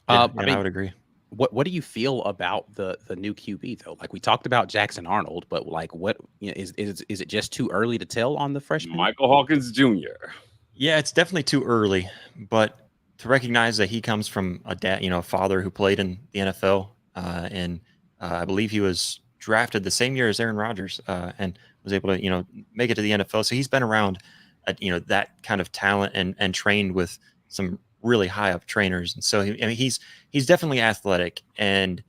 I would agree. What do you feel about the new QB though? Like we talked about Jackson Arnold, but like what is it just too early to tell on the freshman? Michael Hawkins Jr. Yeah, it's definitely too early, but to recognize that he comes from a dad, a father who played in the NFL, and I believe he was drafted the same year as Aaron Rodgers, and was able to make it to the NFL. So he's been around, that kind of talent and trained with some really high up trainers. And so he's definitely athletic. And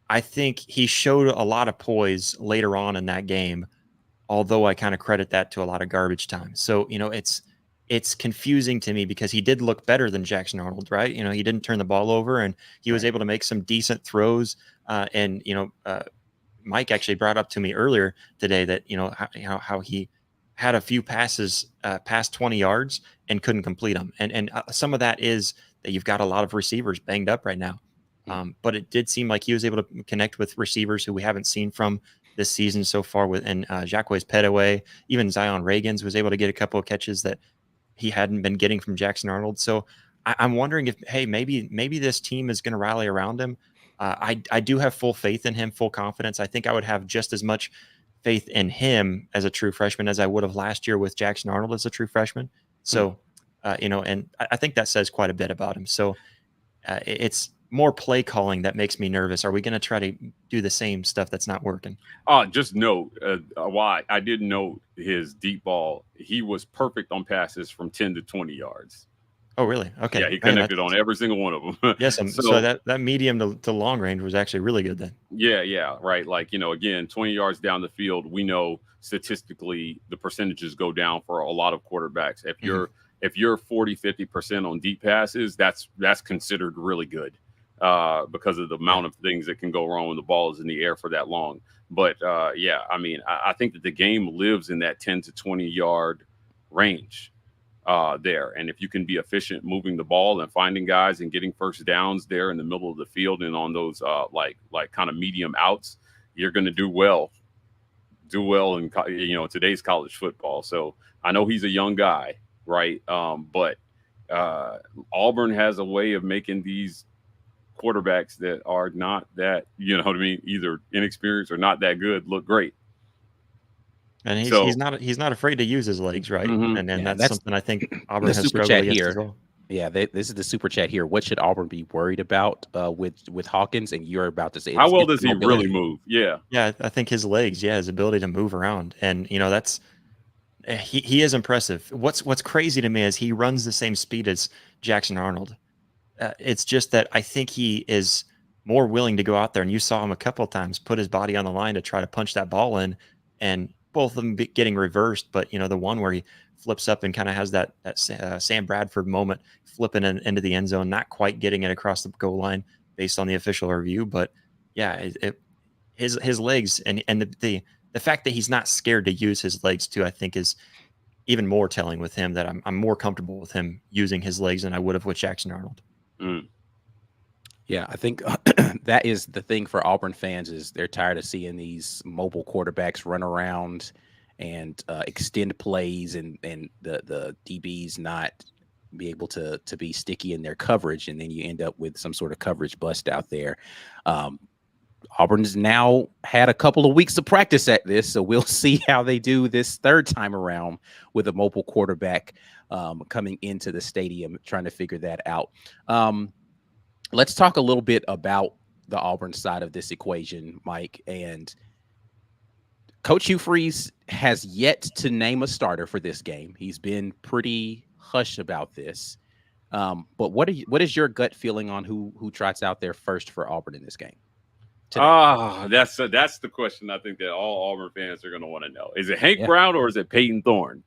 I think he showed a lot of poise later on in that game, although I kind of credit that to a lot of garbage time. So, it's confusing to me because he did look better than Jackson Arnold, right? He didn't turn the ball over and he was able to make some decent throws. Mike actually brought up to me earlier today that, how he had a few passes past 20 yards and couldn't complete them. And some of that is that you've got a lot of receivers banged up right now. But it did seem like he was able to connect with receivers who we haven't seen from this season so far. And Jacques Petaway, even Zion Reagans was able to get a couple of catches that he hadn't been getting from Jackson Arnold. So I'm wondering if, hey, maybe this team is going to rally around him. I do have full faith in him, full confidence. I think I would have just as much faith in him as a true freshman as I would have last year with Jackson Arnold as a true freshman. So, and I think that says quite a bit about him. So it's more play calling that makes me nervous. Are we going to try to do the same stuff that's not working? Just note why I didn't know his deep ball. He was perfect on passes from 10 to 20 yards. Oh, really? Okay. Yeah, he connected on every single one of them. Yes. So that medium to long range was actually really good then. Yeah, right. Like, again, 20 yards down the field, we know statistically the percentages go down for a lot of quarterbacks. If you're 40-50% on deep passes, that's considered really good because of the amount of things that can go wrong when the ball is in the air for that long. But I think that the game lives in that 10 to 20 yard range. There. And if you can be efficient moving the ball and finding guys and getting first downs there in the middle of the field and on those like kind of medium outs, you're going to do well in today's college football. So I know he's a young guy, right? But Auburn has a way of making these quarterbacks that are not that, either inexperienced or not that good look great. And he's not afraid to use his legs, right? Mm-hmm. And that's something I think Auburn has struggled against as well. Yeah, this is the super chat here. What should Auburn be worried about with Hawkins? And you're about to say, how well does he really move? Yeah, I think his legs, his ability to move around, and that's he is impressive. What's crazy to me is he runs the same speed as Jackson Arnold. It's just that I think he is more willing to go out there, and you saw him a couple of times put his body on the line to try to punch that ball in, and both of them getting reversed. But the one where he flips up and kind of has that Sam Bradford moment, flipping into the end zone, not quite getting it across the goal line based on the official review. But yeah, his legs and the fact that he's not scared to use his legs too, I think is even more telling with him, that I'm more comfortable with him using his legs than I would have with Jackson Arnold. Yeah, I think that is the thing for Auburn fans, is they're tired of seeing these mobile quarterbacks run around and extend plays, and the DBs not be able to be sticky in their coverage, and then you end up with some sort of coverage bust out there. Auburn's now had a couple of weeks of practice at this, so we'll see how they do this third time around with a mobile quarterback coming into the stadium, trying to figure that out. Let's talk a little bit about the Auburn side of this equation, Mike. And Coach Hugh Freeze has yet to name a starter for this game. He's been pretty hush about this. But what is your gut feeling on who trots out there first for Auburn in this game? That's the question I think that all Auburn fans are going to want to know. Is it Hank Brown or is it Peyton Thorne?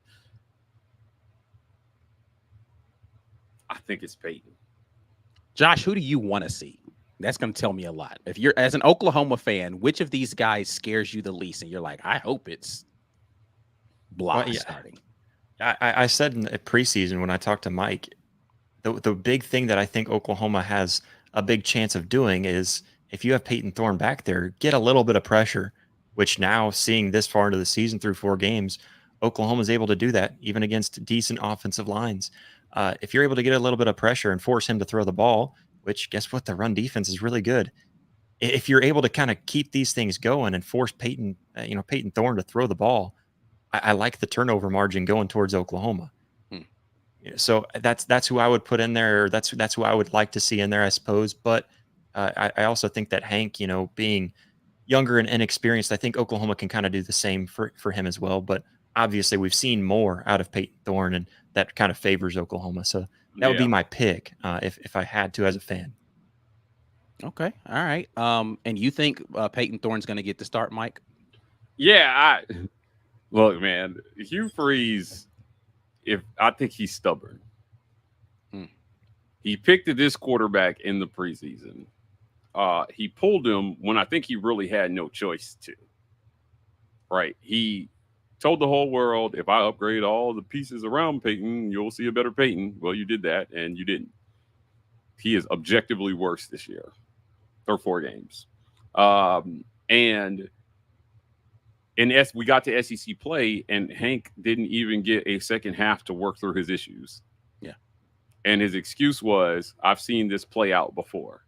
I think it's Peyton. Josh, who do you want to see? That's going to tell me a lot. If you're, as an Oklahoma fan, which of these guys scares you the least? And you're like, I hope it's Block starting. I said in the preseason when I talked to Mike, the big thing that I think Oklahoma has a big chance of doing is, if you have Peyton Thorne back there, get a little bit of pressure, which now, seeing this far into the season through 4 games, Oklahoma is able to do that even against decent offensive lines. If you're able to get a little bit of pressure and force him to throw the ball, which, guess what, the run defense is really good. If you're able to kind of keep these things going and force Peyton Thorne to throw the ball, I like the turnover margin going towards Oklahoma. So that's who I would put in there. That's who I would like to see in there, I suppose. But I also think that Hank, being younger and inexperienced, I think Oklahoma can kind of do the same for him as well. But obviously, we've seen more out of Peyton Thorne, and that kind of favors Oklahoma. So that would be my pick if I had to as a fan. Okay, all right. And you think Peyton Thorne's going to get the start, Mike? Yeah, look, man, Hugh Freeze. I think he's stubborn. He picked this quarterback in the preseason. He pulled him when I think he really had no choice to. Right? He Told the whole world, if I upgrade all the pieces around Peyton, you'll see a better Peyton. Well, you did that, and you didn't. He is objectively worse this year, or 4 games. And we got to SEC play, and Hank didn't even get a second half to work through his issues. Yeah. And his excuse was, I've seen this play out before.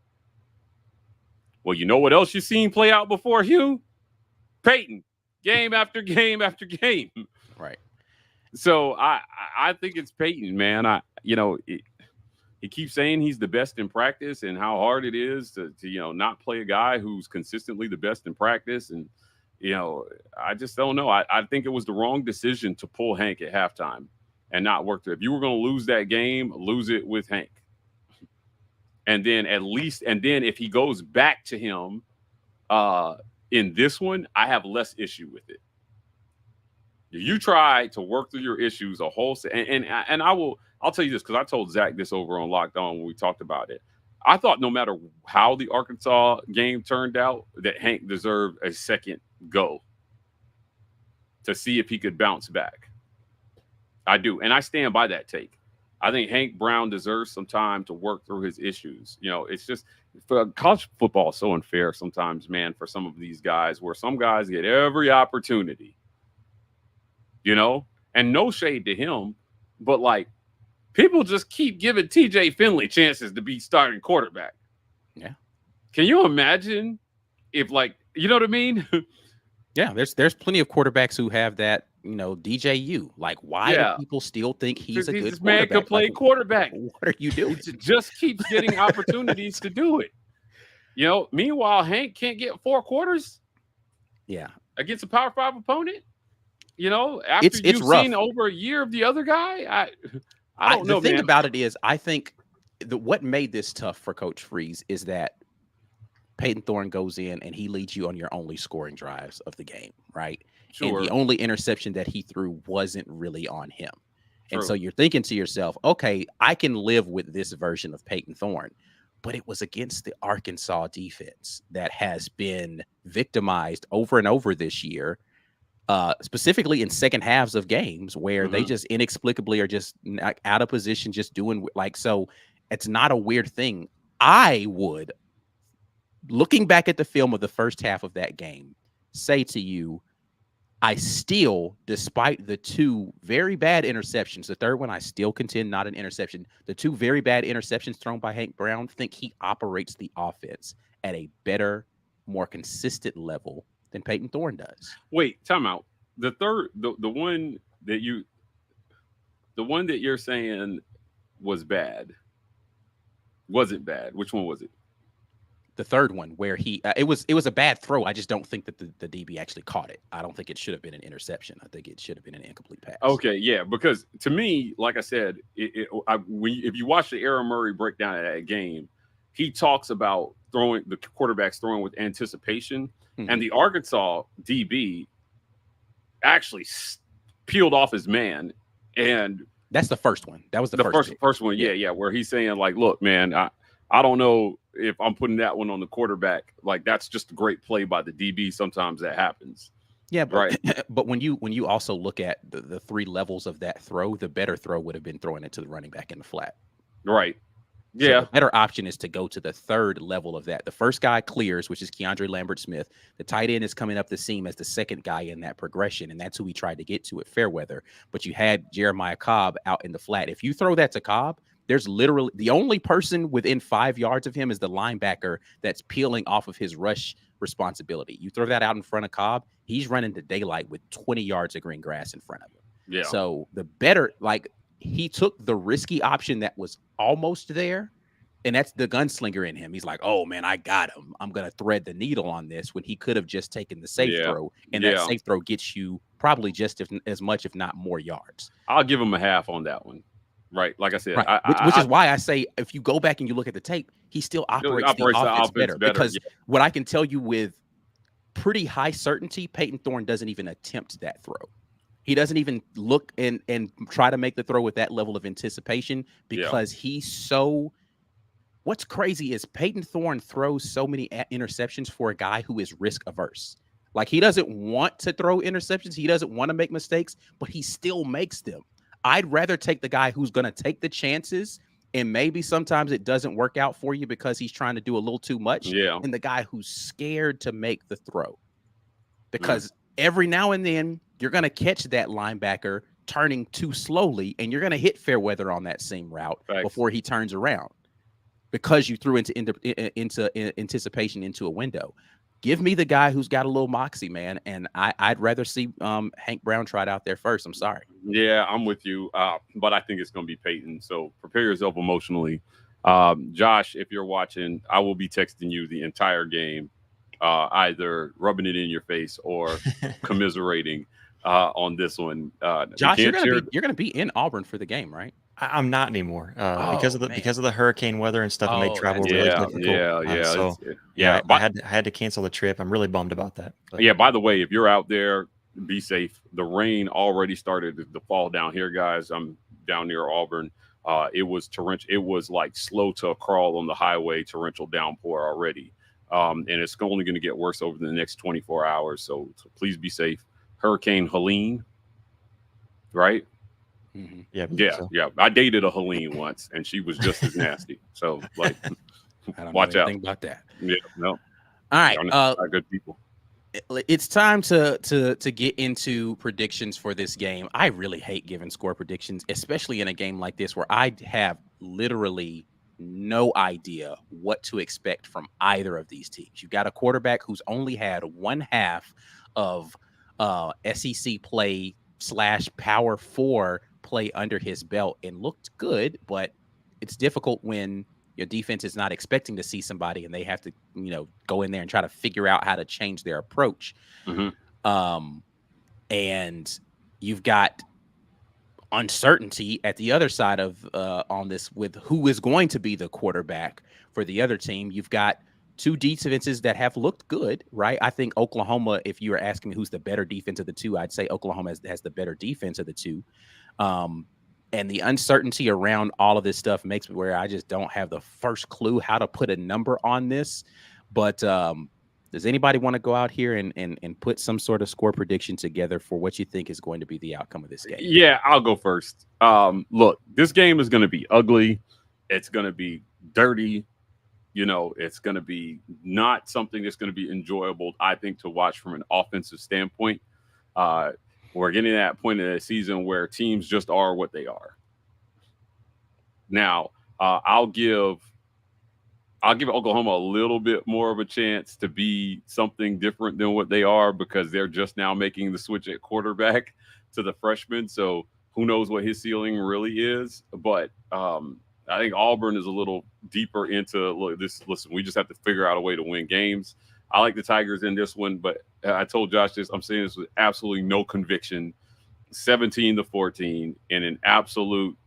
Well, you know what else you've seen play out before, Hugh? Peyton. Game after game after game. Right. So I think it's Peyton, man. He keeps saying he's the best in practice and how hard it is to not play a guy who's consistently the best in practice. And, I just don't know. I think it was the wrong decision to pull Hank at halftime and not work through. If you were going to lose that game, lose it with Hank. And then if he goes back to him in this one, I have less issue with it. You try to work through your issues a whole and I'll tell you this, because I told Zach this over on Lockdown when we talked about it. I thought no matter how the Arkansas game turned out, that Hank deserved a second go to see if he could bounce back. I do. And I stand by that take. I think Hank Brown deserves some time to work through his issues. It's just college football is so unfair sometimes, man, for some of these guys, where some guys get every opportunity, and no shade to him, but like people just keep giving TJ Finley chances to be starting quarterback. Yeah. Can you imagine if you know what I mean? Yeah. There's plenty of quarterbacks who have that, DJU. Like, why do people still think he's a good this quarterback? Man could play quarterback. What are you doing? He just keeps getting opportunities to do it. Meanwhile, Hank can't get 4 quarters. Yeah. Against a Power 5 opponent. After you've rough. seen over a year of the other guy, I don't know. The thing about it is, I think what made this tough for Coach Freeze is that Peyton Thorne goes in and he leads you on your only scoring drives of the game, right? Sure. And the only interception that he threw wasn't really on him. True. And so you're thinking to yourself, okay, I can live with this version of Peyton Thorne, but it was against the Arkansas defense that has been victimized over and over this year. Specifically in second halves of games where they just inexplicably are just out of position, just doing so it's not a weird thing. I would, looking back at the film of the first half of that game, say to you, I still, despite the 2 very bad interceptions, the third one I still contend not an interception, the 2 very bad interceptions thrown by Hank Brown, think he operates the offense at a better, more consistent level than Peyton Thorne does. Wait, time out. The third, the one that you're saying was bad, wasn't bad. Which one was it? The third one where it was a bad throw. I just don't think that the DB actually caught it. I don't think it should have been an interception. I think it should have been an incomplete pass. Okay, yeah, because to me, like I said, if you watch the Aaron Murray breakdown of that game, he talks about the quarterbacks throwing with anticipation. And the Arkansas DB actually peeled off his man. And that's the first one. That was the first one. Yeah. Where he's saying, like, look, man, I don't know if I'm putting that one on the quarterback. Like, that's just a great play by the DB. Sometimes that happens. Yeah, but, right. But when you also look at the 3 levels of that throw, the better throw would have been throwing it to the running back in the flat. Right. So yeah. The better option is to go to the 3rd level of that. The first guy clears, which is Keandre Lambert-Smith. The tight end is coming up the seam as the second guy in that progression, and that's who we tried to get to at Fairweather. But you had Jeremiah Cobb out in the flat. If you throw that to Cobb, there's literally the only person within 5 yards of him is the linebacker that's peeling off of his rush responsibility. You throw that out in front of Cobb, he's running to daylight with 20 yards of green grass in front of him. Yeah. So the better, he took the risky option that was almost there, and that's the gunslinger in him. He's like, oh, man, I got him. I'm going to thread the needle on this, when he could have just taken the safe throw, and that safe throw gets you probably just as much, if not more yards. I'll give him a half on that one. Right. Like I said. Right. Which is why I say, if you go back and you look at the tape, he still operates the offense better. Because what I can tell you with pretty high certainty, Peyton Thorne doesn't even attempt that throw. He doesn't even look and try to make the throw with that level of anticipation, because he's so – what's crazy is Peyton Thorne throws so many interceptions for a guy who is risk averse. Like, he doesn't want to throw interceptions. He doesn't want to make mistakes, but he still makes them. I'd rather take the guy who's going to take the chances, and maybe sometimes it doesn't work out for you because he's trying to do a little too much, Yeah. and the guy who's scared to make the throw. Because every now and then you're going to catch that linebacker turning too slowly, and you're going to hit Fairweather on that same route before he turns around because you threw into anticipation into a window. Give me the guy who's got a little moxie, man, and I'd rather see Hank Brown try it out there first. I'm sorry. Yeah, I'm with you, but I think it's going to be Peyton. So prepare yourself emotionally. Josh, if you're watching, I will be texting you the entire game, either rubbing it in your face or commiserating on this one. Josh, you're gonna be in Auburn for the game, right? I'm not anymore because of the hurricane weather and stuff. And made travel really difficult. I had to cancel the trip. I'm really bummed about that. But. Yeah. By the way, if you're out there, be safe. The rain already started to fall down here, guys. I'm down near Auburn. It was torrential. It was like slow to a crawl on the highway, torrential downpour already. And it's only going to get worse over the next 24 hours. So please be safe. Hurricane Helene, right? Mm-hmm. Yeah. I dated a Helene once, and she was just as nasty. So, like, I don't watch know out. anything about that. Yeah, no. All right, good people. It's time to get into predictions for this game. I really hate giving score predictions, especially in a game like this where I have literally no idea what to expect from either of these teams. You've got a quarterback who's only had one half of SEC play / Power 4 play under his belt and looked good, but it's difficult when your defense is not expecting to see somebody and they have to, go in there and try to figure out how to change their approach. Mm-hmm. And you've got uncertainty at the other side of on this with who is going to be the quarterback for the other team. You've got two defenses that have looked good, right? I think Oklahoma, if you were asking me who's the better defense of the two, I'd say Oklahoma has the better defense of the two. And the uncertainty around all of this stuff makes me where I just don't have the first clue how to put a number on this. But does anybody want to go out here and put some sort of score prediction together for what you think is going to be the outcome of this game? Yeah, I'll go first. Look, this game is going to be ugly. It's going to be dirty. It's going to be not something that's going to be enjoyable, I think, to watch from an offensive standpoint. We're getting to that point in the season where teams just are what they are. Now, I'll give Oklahoma a little bit more of a chance to be something different than what they are because they're just now making the switch at quarterback to the freshman. So who knows what his ceiling really is. But I think Auburn is a little deeper into this. Listen, we just have to figure out a way to win games. I like the Tigers in this one, but I told Josh this. I'm saying this with absolutely no conviction. 17-14 in an absolute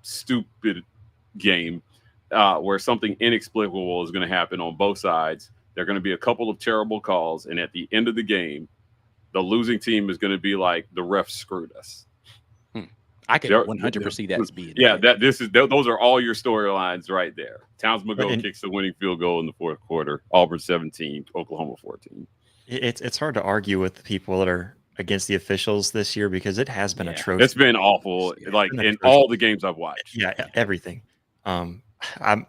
stupid game where something inexplicable is going to happen on both sides. There are going to be a couple of terrible calls, and at the end of the game, the losing team is going to be like, the refs screwed us. I can 100% see that as being. Yeah, those are all your storylines right there. Towns McGo kicks the winning field goal in the fourth quarter. Auburn 17, Oklahoma 14. It's hard to argue with people that are against the officials this year because it has been atrocious. It's been awful, in all the games I've watched. Yeah, everything. The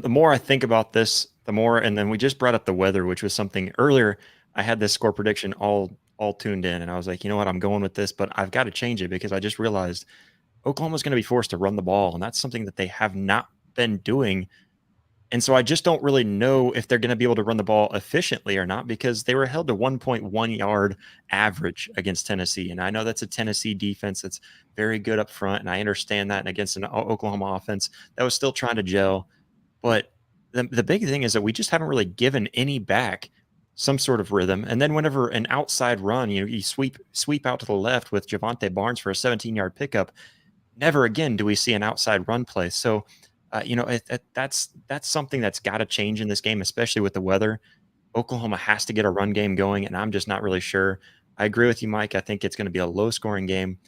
more I think about this, the more, and then we just brought up the weather, which was something earlier. I had this score prediction all tuned in, and I was like, you know what, I'm going with this, but I've got to change it because I just realized Oklahoma's going to be forced to run the ball, and that's something that they have not been doing. And so I just don't really know if they're going to be able to run the ball efficiently or not because they were held to 1.1 yard average against Tennessee. And I know that's a Tennessee defense that's very good up front, and I understand that. And against an Oklahoma offense that was still trying to gel. But the big thing is that we just haven't really given any back some sort of rhythm. And then whenever an outside run, you sweep out to the left with Javonte Barnes for a 17-yard pickup, never again do we see an outside run play. So, that's something that's got to change in this game, especially with the weather. Oklahoma has to get a run game going, and I'm just not really sure. I agree with you, Mike. I think it's going to be a low-scoring game.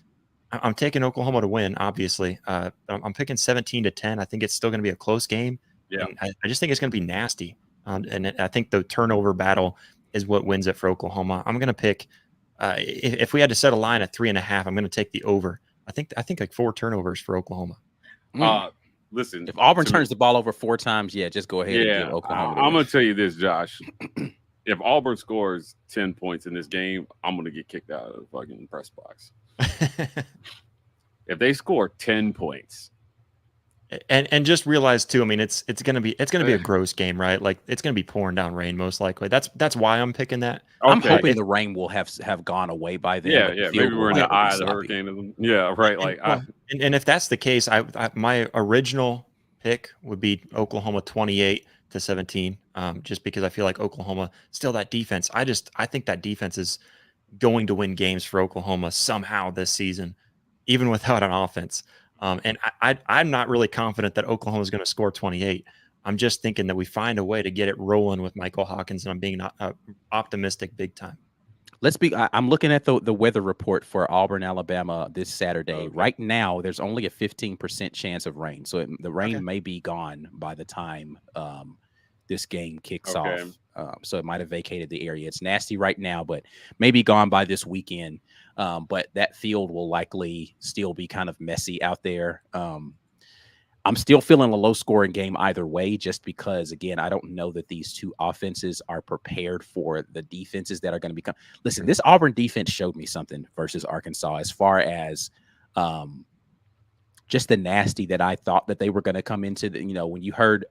I'm taking Oklahoma to win, obviously. I'm picking 17-10. I think it's still going to be a close game. Yeah, I just think it's going to be nasty. And I think the turnover battle is what wins it for Oklahoma. I'm going to pick. If we had to set a line at 3.5, I'm going to take the over. I think like 4 turnovers for Oklahoma. Listen, if Auburn turns the ball over 4 times, just go ahead and give Oklahoma the I'm win. going to tell you this, Josh. If Auburn scores 10 points in this game, I'm going to get kicked out of the fucking press box. If they score 10 points. And just realize too, I mean, it's gonna be a gross game, right? Like it's gonna be pouring down rain most likely. That's why I'm picking that. Okay. I'm hoping the rain will have gone away by then. Yeah. Maybe we're in the eye of the hurricane. Yeah, right. And if that's the case, my original pick would be Oklahoma 28-17. Just because I feel like Oklahoma still that defense. I think that defense is going to win games for Oklahoma somehow this season, even without an offense. And I'm not really confident that Oklahoma is going to score 28. I'm just thinking that we find a way to get it rolling with Michael Hawkins, and I'm being optimistic big time. I'm looking at the weather report for Auburn, Alabama this Saturday. Okay. Right now, there's only a 15% chance of rain. So the rain may be gone by the time this game kicks off. So it might have vacated the area. It's nasty right now, but maybe gone by this weekend. But that field will likely still be kind of messy out there. I'm still feeling a low-scoring game either way, just because, again, I don't know that these two offenses are prepared for the defenses that are going to become. Listen, this Auburn defense showed me something versus Arkansas as far as just the nasty that I thought that they were going to come into. When you heard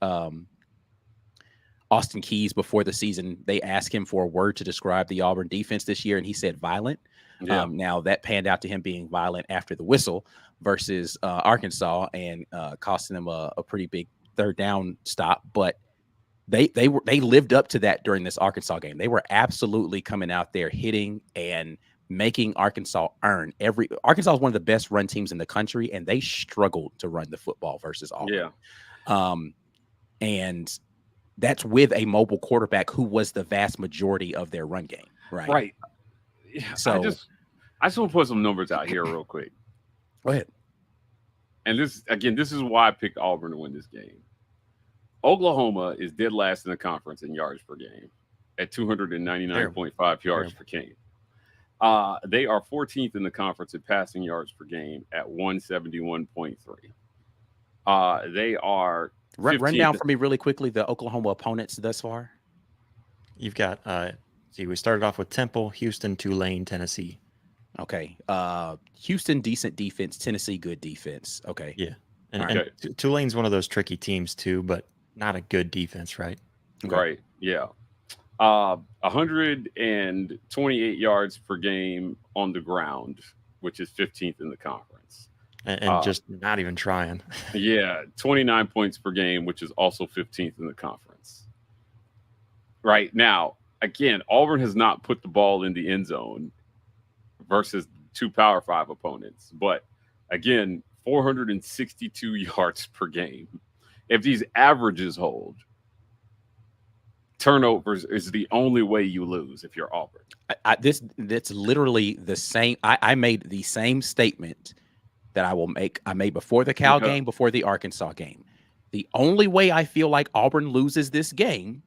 Austin Keys before the season, they asked him for a word to describe the Auburn defense this year, and he said violent. Yeah. Now that panned out to him being violent after the whistle versus Arkansas and costing them a pretty big 3rd down stop. But they lived up to that during this Arkansas game. They were absolutely coming out there hitting and making Arkansas earn every. Arkansas is one of the best run teams in the country, and they struggled to run the football versus Auburn. Yeah. And that's with a mobile quarterback who was the vast majority of their run game. Right. Yeah, so I just want to put some numbers out here real quick. Go ahead. And this is why I picked Auburn to win this game. Oklahoma is dead last in the conference in yards per game at 299.5 yards per game. They are 14th in the conference in passing yards per game at 171.3. They are run down for me really quickly the Oklahoma opponents thus far. You've got we started off with Temple, Houston, Tulane, Tennessee. Okay. Houston, decent defense. Tennessee, good defense. Okay. Yeah. And Tulane's one of those tricky teams too, but not a good defense, right? Okay. Right. Yeah. 128 yards per game on the ground, which is 15th in the conference. And just not even trying. Yeah. 29 points per game, which is also 15th in the conference. Right now, again, Auburn has not put the ball in the end zone versus 2 Power 5 opponents. But again, 462 yards per game. If these averages hold, turnovers is the only way you lose if you're Auburn. That's literally the same. I made the same statement that I made before the Cal game, before the Arkansas game. The only way I feel like Auburn loses this game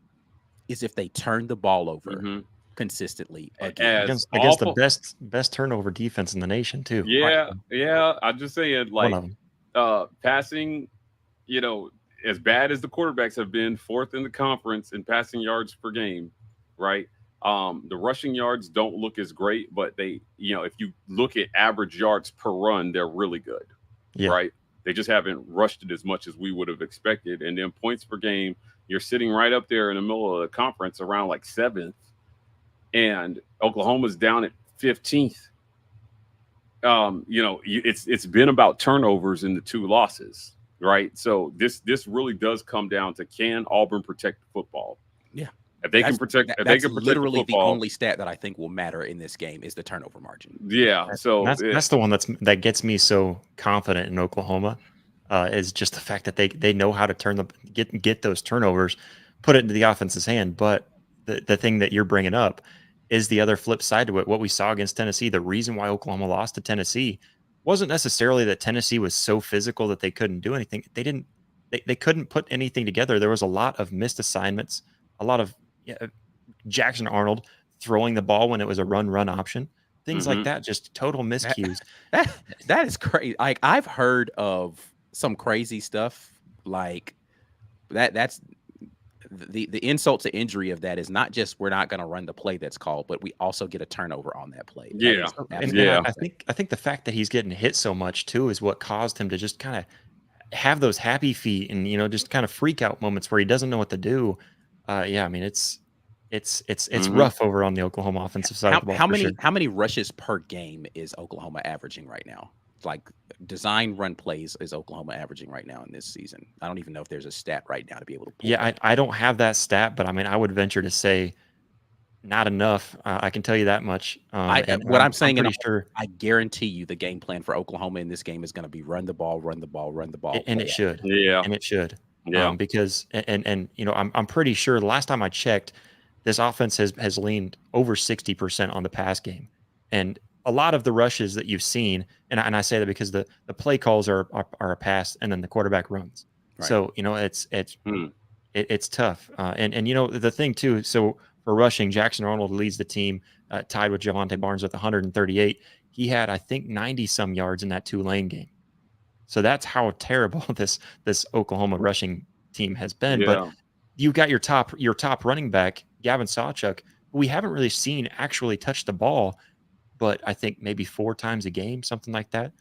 is if they turn the ball over consistently against the best turnover defense in the nation too. Yeah, right. Yeah. I'm just saying, passing, as bad as the quarterbacks have been, 4th in the conference in passing yards per game, right? The rushing yards don't look as great, but they, if you look at average yards per run, they're really good, right? They just haven't rushed it as much as we would have expected. And then points per game, you're sitting right up there in the middle of the conference around like 7th, and Oklahoma's down at 15th. It's been about turnovers in the 2 losses, right? So this really does come down to, can Auburn protect the football? Yeah. If they can protect literally the football, the only stat that I think will matter in this game is the turnover margin. Yeah. So that's the one that gets me so confident in Oklahoma. Is just the fact that they know how to get those turnovers, put it into the offense's hand. But the thing that you're bringing up is the other flip side to it. What we saw against Tennessee, the reason why Oklahoma lost to Tennessee wasn't necessarily that Tennessee was so physical that they couldn't do anything. They couldn't put anything together. There was a lot of missed assignments, a lot of Jackson Arnold throwing the ball when it was a run option. Things like Mhm. that, just total miscues. That is crazy. Like I've heard of some crazy stuff like that. That's the insult to injury of that is not just we're not going to run the play that's called, but we also get a turnover on that play. That Yeah. is And absolutely Yeah. I think the fact that he's getting hit so much too is what caused him to just kind of have those happy feet and just kind of freak out moments where he doesn't know what to do. Yeah, I mean it's Mhm. rough over on the Oklahoma offensive side of the ball how for sure. many rushes per game is Oklahoma averaging right now? Like design run plays is Oklahoma averaging right now in this season? I don't even know if there's a stat right now to be able to pull. Yeah, I don't have that stat, but I mean I would venture to say not enough. I can tell you that much. And What I'm saying, pretty sure, I guarantee you, the game plan for Oklahoma in this game is going to be run the ball, run the ball, run the ball, and play it action. should, Yeah. and it should, Yeah. because I'm pretty sure the last time I checked, this offense has leaned over 60% on the pass game, and a lot of the rushes that you've seen, and I say that because the play calls are a pass, and then the quarterback runs. Right. So it's tough, and the thing too. So for rushing, Jackson Arnold leads the team, tied with Javonte Barnes with 138. He had, I think, 90 some yards in that Tulane game. So that's how terrible this Oklahoma rushing team has been. But Yeah. you got your top running back, Gavin Sawchuk, who we haven't really seen actually touch the ball, but I think maybe 4 times a game, something like that.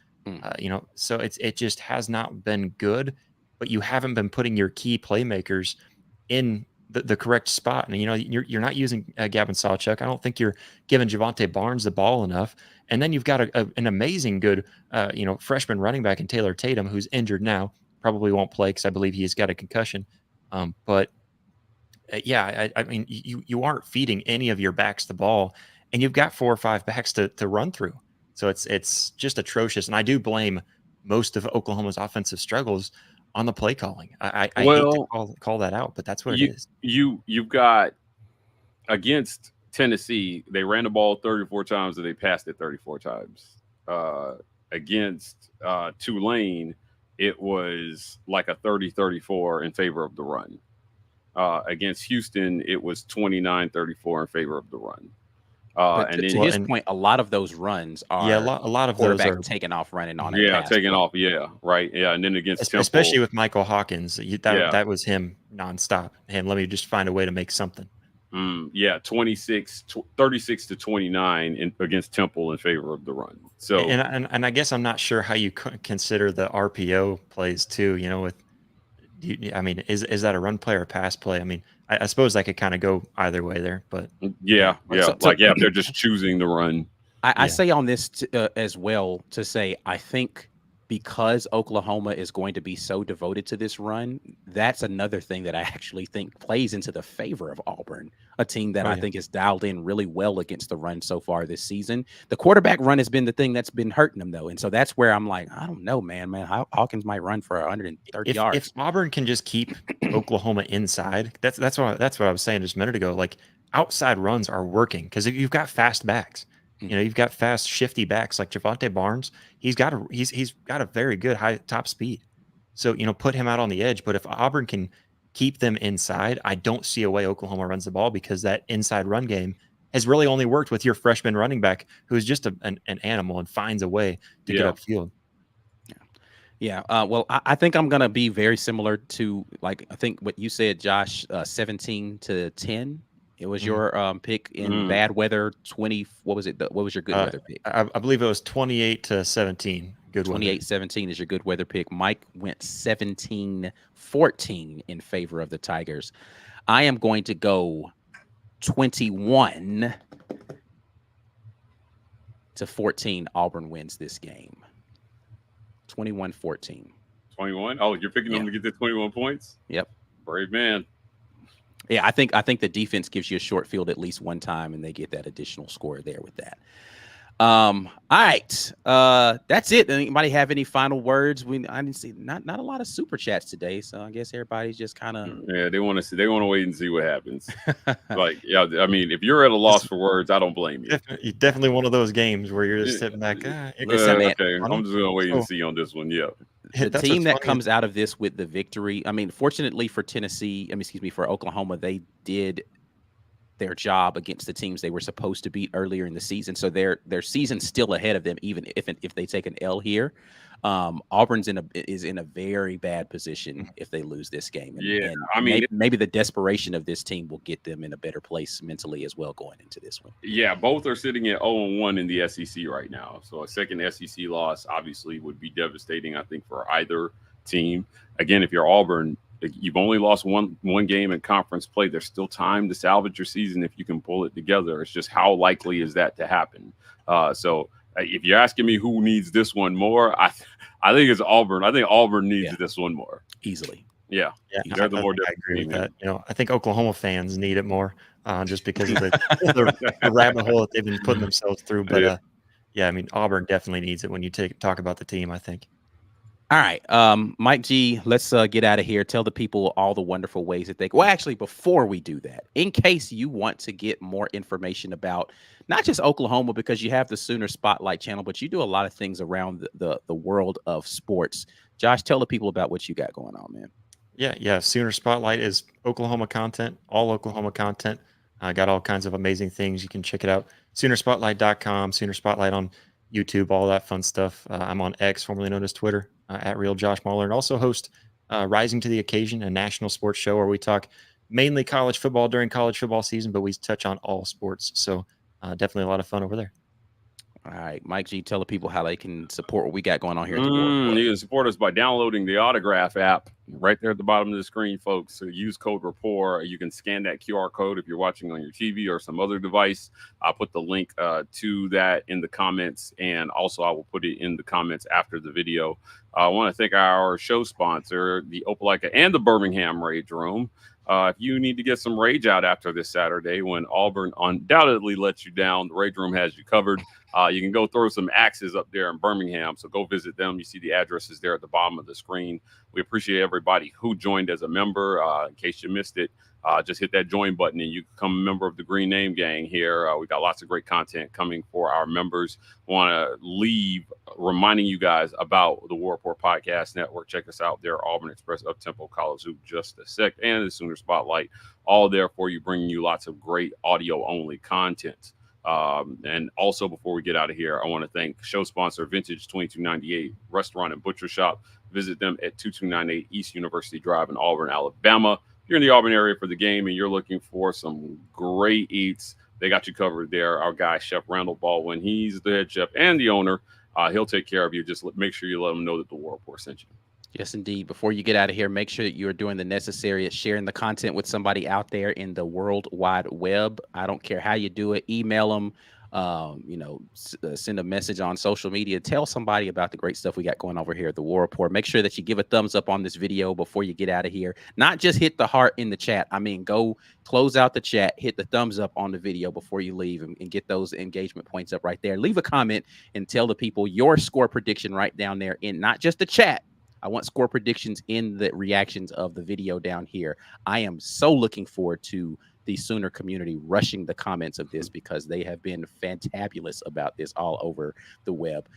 So it just has not been good. But you haven't been putting your key playmakers in the correct spot, and you're not using Gavin Sawchuk. I don't think you're giving Javonte Barnes the ball enough. And then you've got an amazing good freshman running back in Taylor Tatum, who's injured now, probably won't play because I believe he's got a concussion. But yeah, I mean you aren't feeding any of your backs the ball, and you've got 4 or 5 backs to run through. So it's just atrocious, and I do blame most of Oklahoma's offensive struggles on the play calling. I hate to call that out, but that's what it is. You've got against Tennessee, they ran the ball 34 times and they passed it 34 times. Against Tulane, it was like a 30-34 in favor of the run. Against Houston, it was 29-34 in favor of the run. But and to then his point, a lot of those runs are a lot of those quarterback are taking off running on yeah, taking off, yeah, right, yeah, and then against Temple, especially with Michael Hawkins, that was him nonstop. And let me just find a way to make something. 36 to 29 against Temple in favor of the run. So and I guess I'm not sure how you consider the RPO plays too. I mean, is that a run play or a pass play? I mean, I suppose I could kind of go either way there, but yeah, if they're just choosing to run. I say on this as well to say I think because Oklahoma is going to be so devoted to this run, that's another thing that I actually think plays into the favor of Auburn, a team that I think is dialed in really well against the run so far this season. The quarterback run has been the thing that's been hurting them, though. And so that's where I'm like, I don't know, man. Hawkins might run for 130 yards. If Auburn can just keep Oklahoma inside, that's what I was saying just a minute ago. Like outside runs are working because if you've got fast backs. You've got fast, shifty backs like Javonte Barnes. He's got a very good high top speed. So put him out on the edge. But if Auburn can keep them inside, I don't see a way Oklahoma runs the ball because that inside run game has really only worked with your freshman running back who is just an animal and finds a way to get upfield. Yeah. Well, I think I'm gonna be very similar to I think what you said, Josh. 17-10. It was your pick in bad weather. 20. What was it? What was your good weather pick? I believe it was 28-17. Good weather. 28-17 is your good weather pick. Mike went 17-14 in favor of the Tigers. I am going to go 21-14. Auburn wins this game. 21-14. 21. Oh, you're picking them to get the 21 points. Yep. Brave man. Yeah, I think the defense gives you a short field at least one time, and they get that additional score there with that. All right. That's it. Anybody have any final words? I didn't see not a lot of super chats today, so I guess everybody's just kind of they want to wait and see what happens. I mean, if you're at a loss for words, I don't blame you. Definitely one of those games where you're just sitting back. Okay, I'm just gonna wait and see on this one. Yeah. The team that comes out of this with the victory, I mean, fortunately for for Oklahoma, they did their job against the teams they were supposed to beat earlier in the season. So their season's still ahead of them, even if they take an L here. Auburn's is in a very bad position if they lose this game. And I mean, maybe the desperation of this team will get them in a better place mentally as well going into this one. Yeah, both are sitting at 0-1 in the SEC right now. So a second SEC loss obviously would be devastating, I think, for either team. Again, if you're Auburn, you've only lost one game in conference play. There's still time to salvage your season if you can pull it together. It's just how likely is that to happen? So if you're asking me who needs this one more, I think it's Auburn. I think Auburn needs this one more easily. Yeah, I agree with that. I think Oklahoma fans need it more, just because of the rabbit hole that they've been putting themselves through. But I mean, Auburn definitely needs it when you talk about the team, I think. All right, Mike G, let's get out of here. Tell the people all the wonderful ways that well, actually, before we do that, in case you want to get more information about not just Oklahoma, because you have the Sooner Spotlight channel, but you do a lot of things around the world of sports. Josh, tell the people about what you got going on, man. Yeah. Sooner Spotlight is Oklahoma content, all Oklahoma content. Got all kinds of amazing things. You can check it out. Soonerspotlight.com, Sooner Spotlight on YouTube, all that fun stuff. I'm on X, formerly known as Twitter, at Real Josh Mahler, and also host Rising to the Occasion, a national sports show where we talk mainly college football during college football season, but we touch on all sports. So definitely a lot of fun over there. All right, Mike G, tell the people how they can support what we got going on here. You can support us by downloading the Autograph app right there at the bottom of the screen, folks. So use code RAPPORT. You can scan that QR code if you're watching on your TV or some other device. I'll put the link to that in the comments, and also I will put it in the comments after the video. I want to thank our show sponsor, the Opelika and the Birmingham Rage Room. If you need to get some rage out after this Saturday when Auburn undoubtedly lets you down, the Rage Room has you covered. You can go throw some axes up there in Birmingham, so go visit them. You see the addresses there at the bottom of the screen. We appreciate everybody who joined as a member. In case you missed it, just hit that join button and you can become a member of the Green Name Gang here. We got lots of great content coming for our members. Want to leave reminding you guys about the War Report Podcast Network. Check us out there, Auburn Express, Uptempo, College Hoop, Just a Sec, and the Sooner Spotlight, all there for you, bringing you lots of great audio-only content. And also, before we get out of here, I want to thank show sponsor Vintage 2298 Restaurant and Butcher Shop. Visit them at 2298 East University Drive in Auburn, Alabama. If you're in the Auburn area for the game and you're looking for some great eats, they got you covered there. Our guy, Chef Randall Baldwin, he's the head chef and the owner. He'll take care of you. Just make sure you let him know that the War Report sent you. Yes, indeed. Before you get out of here, make sure that you're doing the necessary at sharing the content with somebody out there in the World Wide Web. I don't care how you do it. Email them, send a message on social media. Tell somebody about the great stuff we got going over here at the War Report. Make sure that you give a thumbs up on this video before you get out of here. Not just hit the heart in the chat. I mean, go close out the chat, hit the thumbs up on the video before you leave and get those engagement points up right there. Leave a comment and tell the people your score prediction right down there in not just the chat. I want score predictions in the reactions of the video down here. I am so looking forward to the Sooner community rushing the comments of this because they have been fantabulous about this all over the web.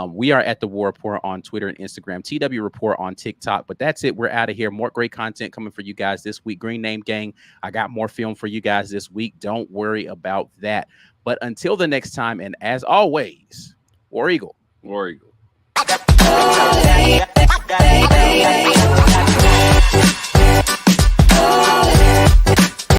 We are at the War Report on Twitter and Instagram, TW Report on TikTok, but that's it. We're out of here. More great content coming for you guys this week. Green Name Gang, I got more film for you guys this week. Don't worry about that. But until the next time, and as always, War Eagle. War Eagle.